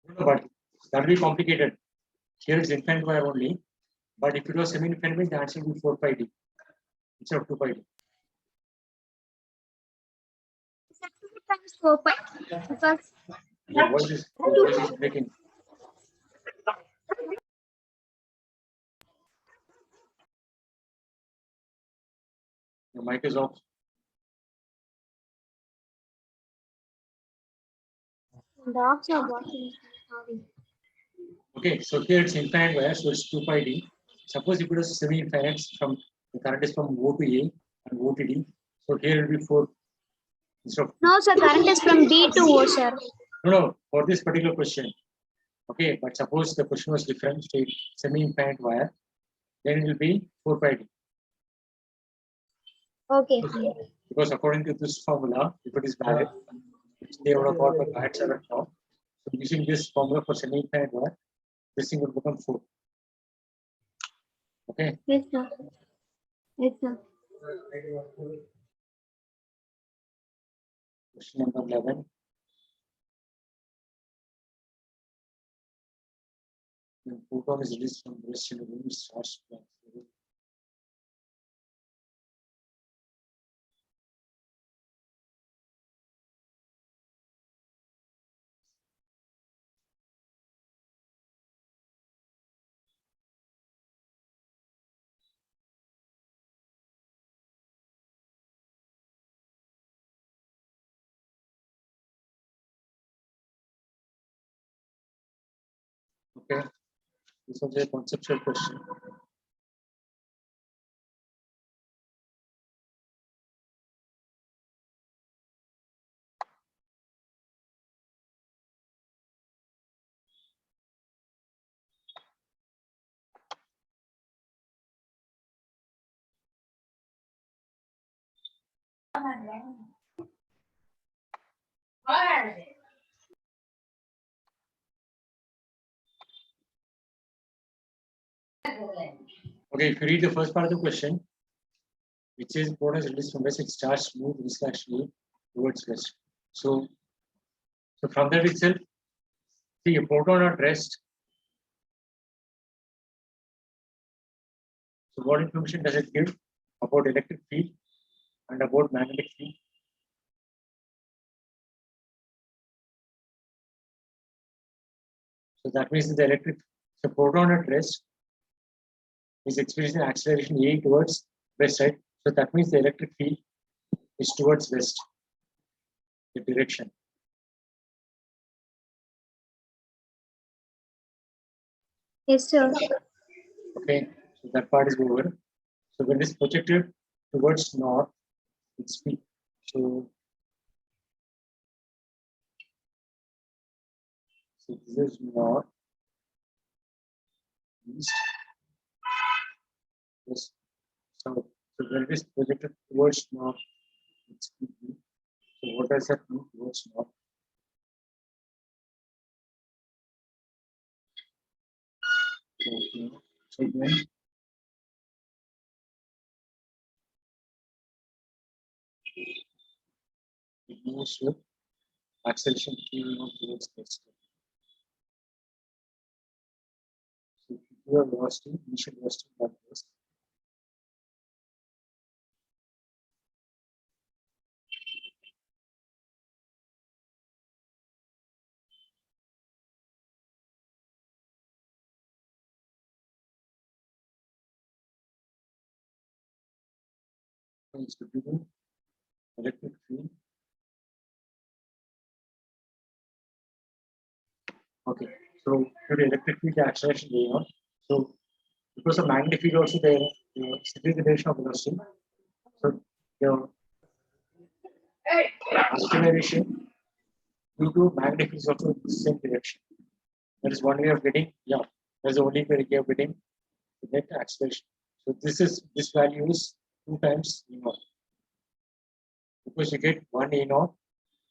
No, but that will be complicated. Here it's infinite wire only. But if it was semi-infinite means the answer will be 4 pi d instead of 2 pi d. Times 4 pi because Your voice is breaking. Your mic is off. dogs are watching. Sorry. Okay, so here it's infinite wire, so it's 2 pi d. Suppose if it was semi-infinite, from the current is from O to A and O to D. So here it will be 4 instead of. No, sir. Current is from D to O, sir. No, for this particular question. Okay, but suppose the question was different, say semi-infinite wire, then it will be 4 pi d. Okay. Because according to this formula, if it is valid, which they would have got by Barrett-Savart law, so using this formula for semi-infinite wire, this thing will become 4. Okay. Yes, sir. Yes, sir. Question number 11. When photon is released from rest in the room, it starts to accelerate. Okay, this was a conceptual question. Okay, if you read the first part of the question, which says photon is released from west, it starts to move initially towards west. So from that itself, see a photon at rest. So what information does it give about electric field and about magnetic field? So that means the photon at rest is experiencing acceleration A towards west, right? So that means the electric field is towards west, the direction. Yes, sir. Okay, so that part is over. So when it is projected towards north, it's P. So this is north, east, west, south. So when it is projected towards north, it's P. So what does that mean towards north? Okay. So then it moves with acceleration P0 towards west. So if you do a velocity, initial velocity like this. It's to do electric field. Okay, so to the electric field, the acceleration going on. So because of magnetic field also there, simply the direction of velocity. So the acceleration due to magnetic field is also in the same direction. That is one way of getting, yeah, that's the only way of getting the net acceleration. So this value is 2 times E naught. Because you get one A naught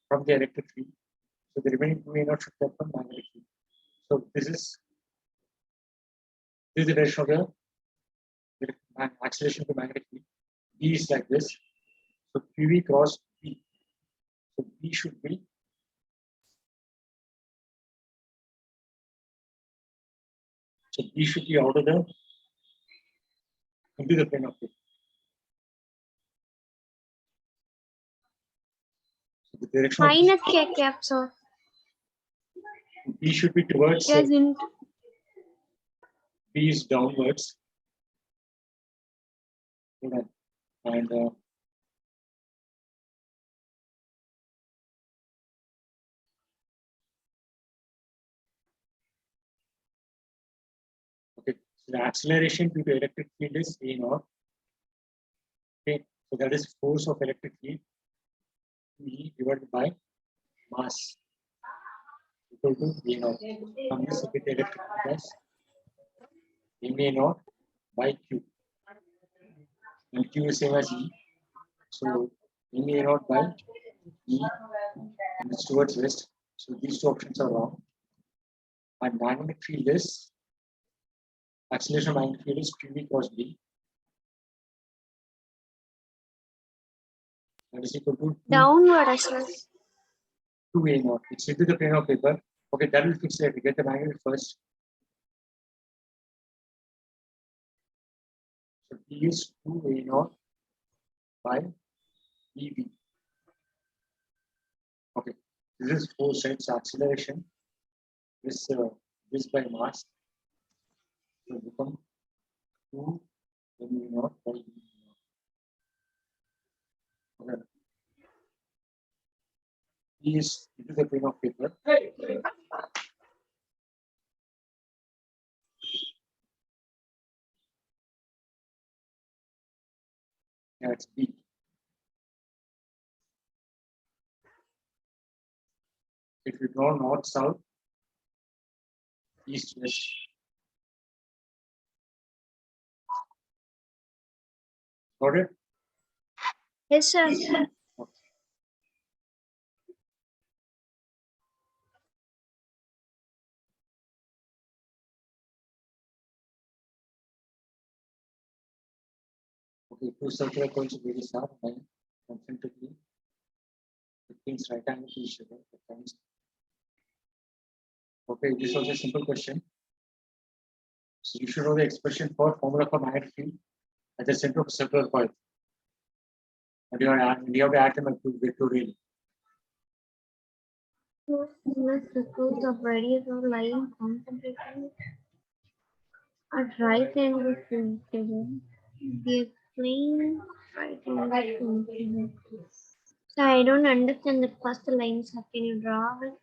from the electric field. So the remaining 2 A naught should come from magnetic field. So this is the direction of the acceleration of the magnetic field. B is like this. So PV cross P. So B should be out of the into the plane of P. So the direction of Minus K cap, sir. B should be towards Yes, B is downwards. And okay, so the acceleration due to electric field is A naught. Okay, so that is force of electric field E divided by mass equal to A naught. From this, you get the electric field as MA naught by Q. And Q is same as E. So MA naught by E, and it's towards west. So these two options are wrong. And magnetic field is acceleration of magnetic field is QV cross B. That is equal to downward as well. 2A naught. It's into the plane of paper. Okay, that will fix it. We get the magnet first. So T is 2A naught by EV. Okay, this is force sets acceleration. This by mass will become 2 MV naught by EV naught. Okay. T is into the plane of paper. Yeah, it's B. If you draw north, south, east, west. Got it? Yes, sir. Okay, two circular coils of various are lying concentrically. It means right angle to each other. Okay, this was a simple question. So you should know the expression for formula for magnetic field at the center of a circular coil. And you have to add them to get to real. The circles of radius are lying concentrated at right angles to each other. The plane right angles to each other. So I don't understand the first line, sir. Can you draw it?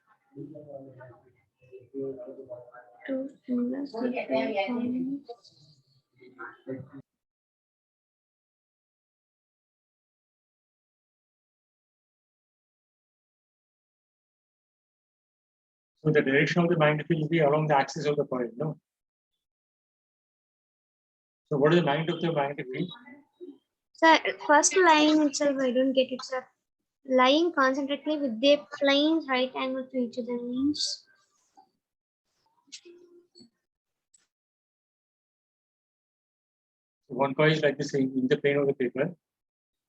Two similar circles. So the direction of the magnetic field will be along the axis of the coil, no? So what is the magnitude of the magnetic field? Sir, first line itself, I don't get it, sir. Lying concentratedly with their planes right angle to each other means. So one coil is like this in the plane of the paper.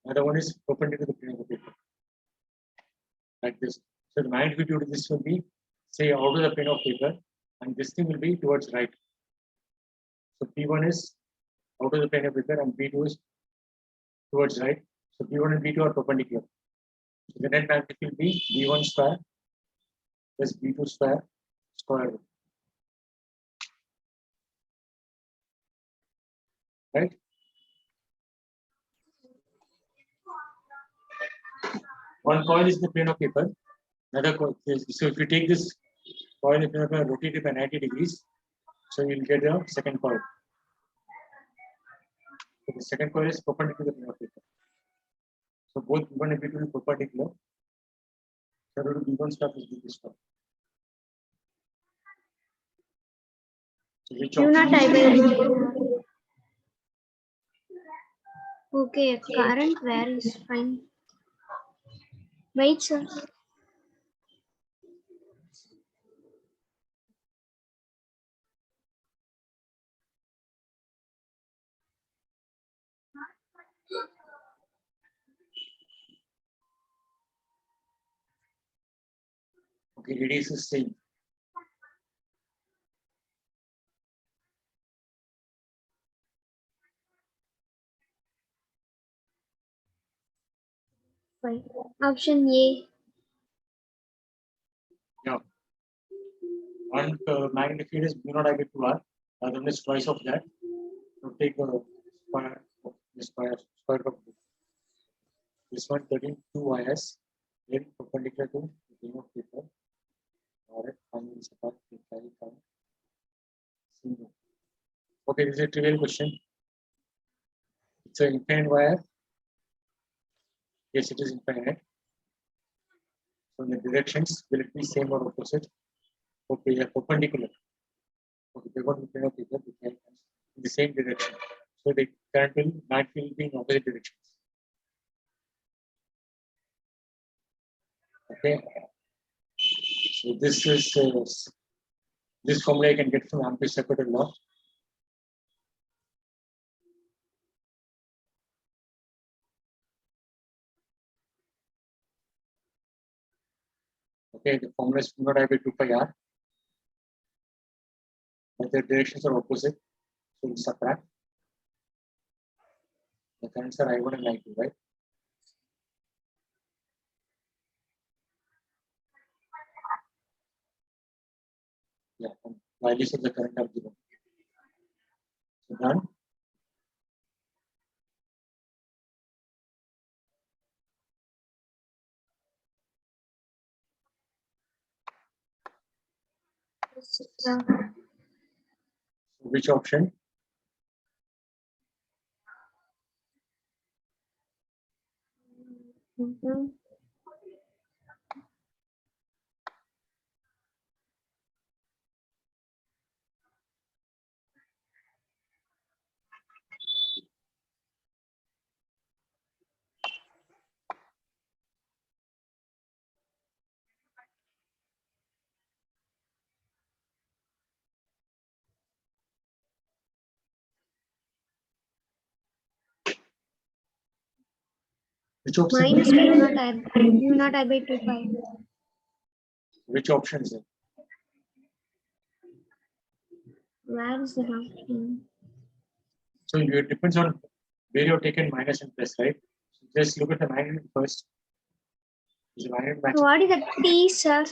Another one is perpendicular to the plane of the paper. Like this. So the magnetic field to this will be, say, out of the plane of paper, and this thing will be towards right. So P1 is out of the plane of paper and P2 is towards right. So P1 and P2 are perpendicular. So the net magnetic field will be B1 square plus B2 square square root. Right? One coil is the plane of paper. Another coil is, so if you take this coil in plane of paper, rotate it by 90 degrees, so you'll get a second coil. So the second coil is perpendicular to the plane of paper. So both B1 and B2 are perpendicular. So B1 square plus B2 square. So which Do not option is diverge. Okay, current where is fine. Wait, sir. okay, radius is same. Fine. Option A. Yeah. One magnetic field is B0 I by 2R. Other one is twice of that. So take the square of the square of this one 32 IS, then perpendicular to the plane of paper. Alright, finally apart to carry count. Okay, this is a trivial question. It's an infinite wire. Yes, it is infinite. So the directions will it be same or opposite? Okay, yeah, perpendicular. Okay, they want to plane of paper in the same direction. So the current will magnetic field will be in opposite directions. Okay. So this is this formula I can get from Ampere's separated law. Okay, the formula is not I by 2 pi r. But the directions are opposite, so we subtract. The currents are I1 and I2, right? Yeah, and values of the current are given. So done. So, Which option? mhm. Which option? Minus mu not I by 2 pi. Which option is it? Where is the option? So it depends on where you're taken minus and plus, right? So just look at the magnet first. Is the magnet matching? What is the T, sir?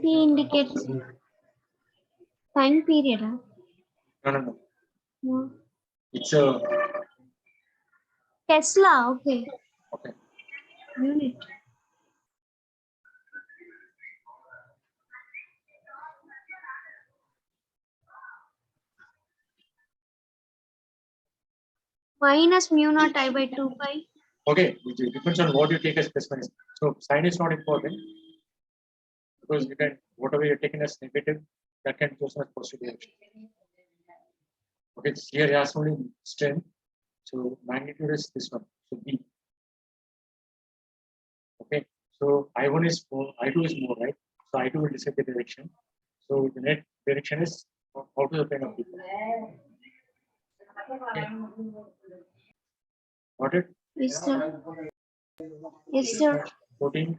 T indicates time period. Huh? No. No. It's a Tesla, okay. okay. Unit. minus mu naught I by 2 pi. Okay, it depends on what you take as plus minus. So sign is not important because you can whatever you're taking as negative, that can go as positive direction. Okay, here it has only strength. So magnitude is this one. So B. Okay, so I1 is more, I2 is more, right? So I2 will decide the direction. So the net direction is out of the plane of people. Okay. Got it? Yes, sir. Yes, sir. 14.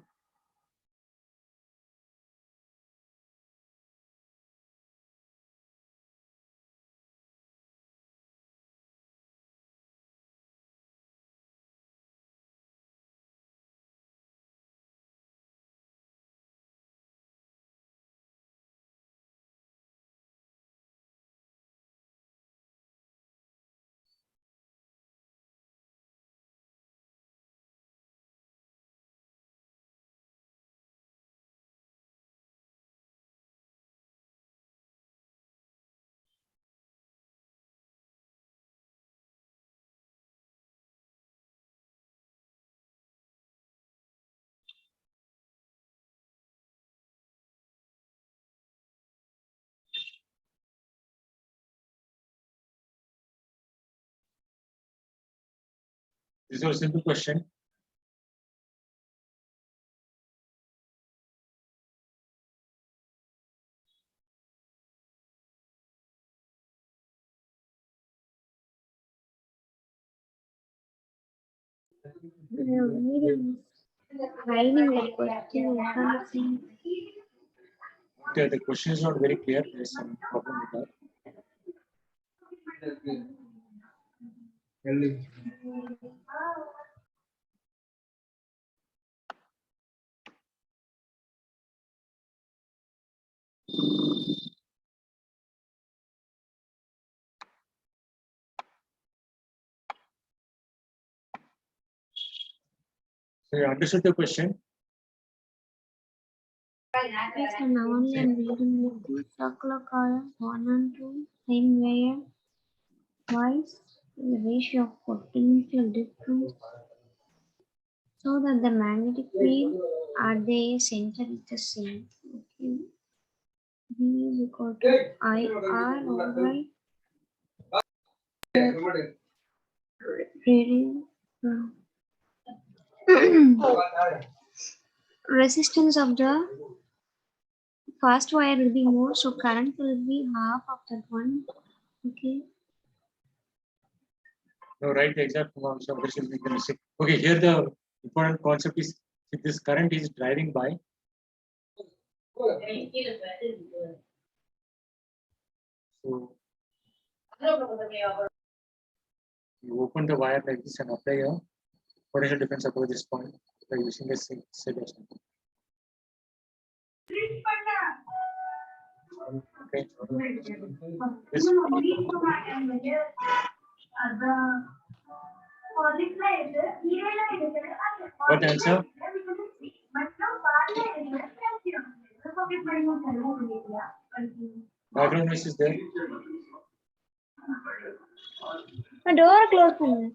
This is a simple question. Hiding the question. I can't see. Okay, the question is not very clear. There is some problem with that. So you understood the question? Yes, sir. Now only I'm reading the two circular columns 1 and 2. Same way. Twice the ratio of potential difference so that the magnetic field at the center is the same. Okay. V is equal to IR over resistance of the first wire will be more, so current will be half of that one. Okay. No, write the exact amount. So this will make a mistake. Okay, here the important concept is if this current is driving by. So you open the wire like this and apply a potential difference above this point by using a selection. Okay. This what answer? Background noise is there. Door close பண்ணுங்க.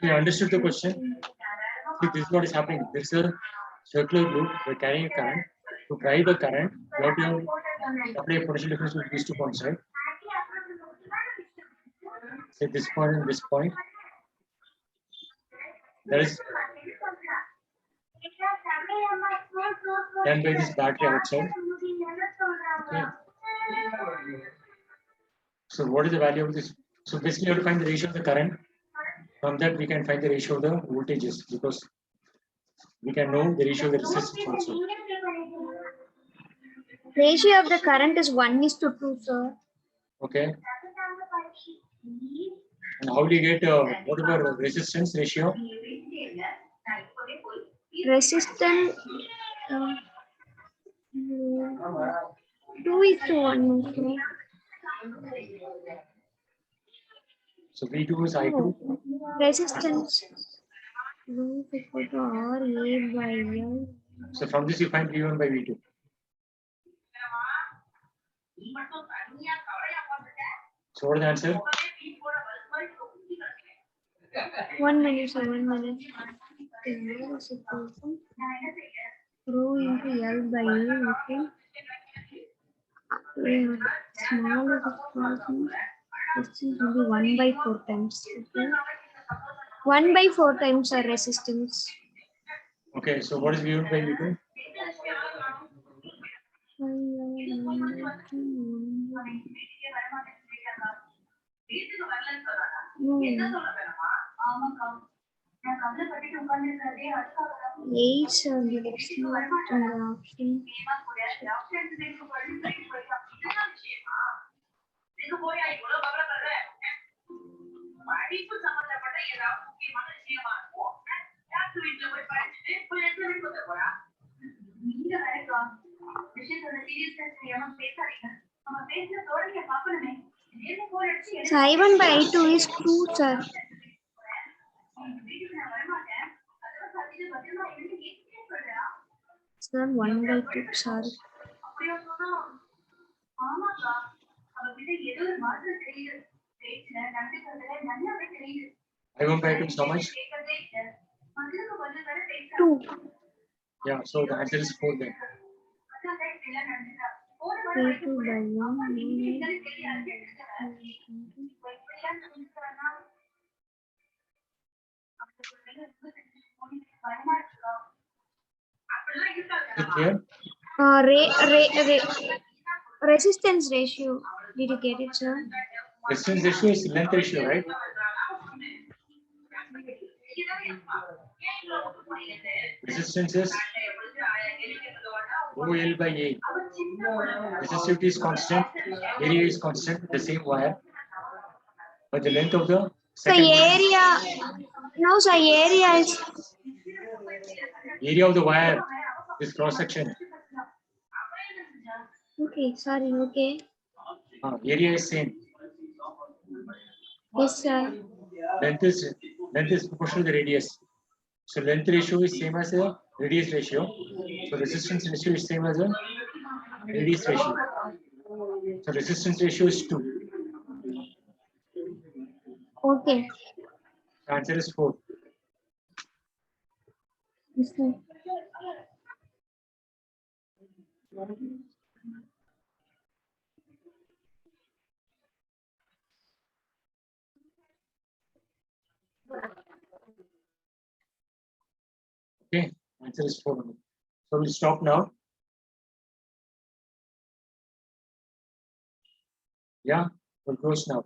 You understood the question? See, this is what is happening. There is a circular loop. We're carrying a current. To drive the current, you have to apply a potential difference with these 2 points, right? Say this point and this point. That is done by this battery outside. Okay. So what is the value of this? So basically, you have to find the ratio of the current. From that, we can find the ratio of the voltages because we can know the ratio of the resistance also. Ratio of the current is 1:2, sir. Okay. And how do you get whatever resistance ratio? Resistance 2:1. Okay. So V2 is I2. Resistance is equal to RA by L. So from this you find V1 by V2. So what is the answer? 1 minute, sir, 1 minute. R is equal to rho into L by A. Okay. Small is equal to resistance will be 1/4 times. Okay. 1/4 times our resistance. Okay, so what is V1 by V2? No. 8 sir, that's not an option. So I1 by I2 is 2, sir. Sir, 1/2, sorry. I1 by 2 is how much? 2. Yeah, so the answer is 4 then. A2 by 1. Is it clear? Resistance ratio. Did you get it, sir? Resistance ratio is length ratio, right? Resistance is OL by A. Resistivity is constant, area is constant, the same wire. But the length of the So second area. No, sir, area is. area of the wire is cross section. Okay, sorry, okay. Area is same. Yes, sir. Length is proportional to the radius. So length ratio is same as the radius ratio. So resistance ratio is same as the radius ratio. So resistance ratio is 2. Okay. The answer is 4. Yes, sir. Okay, answer is 4. So we'll stop now. Yeah, we'll close now.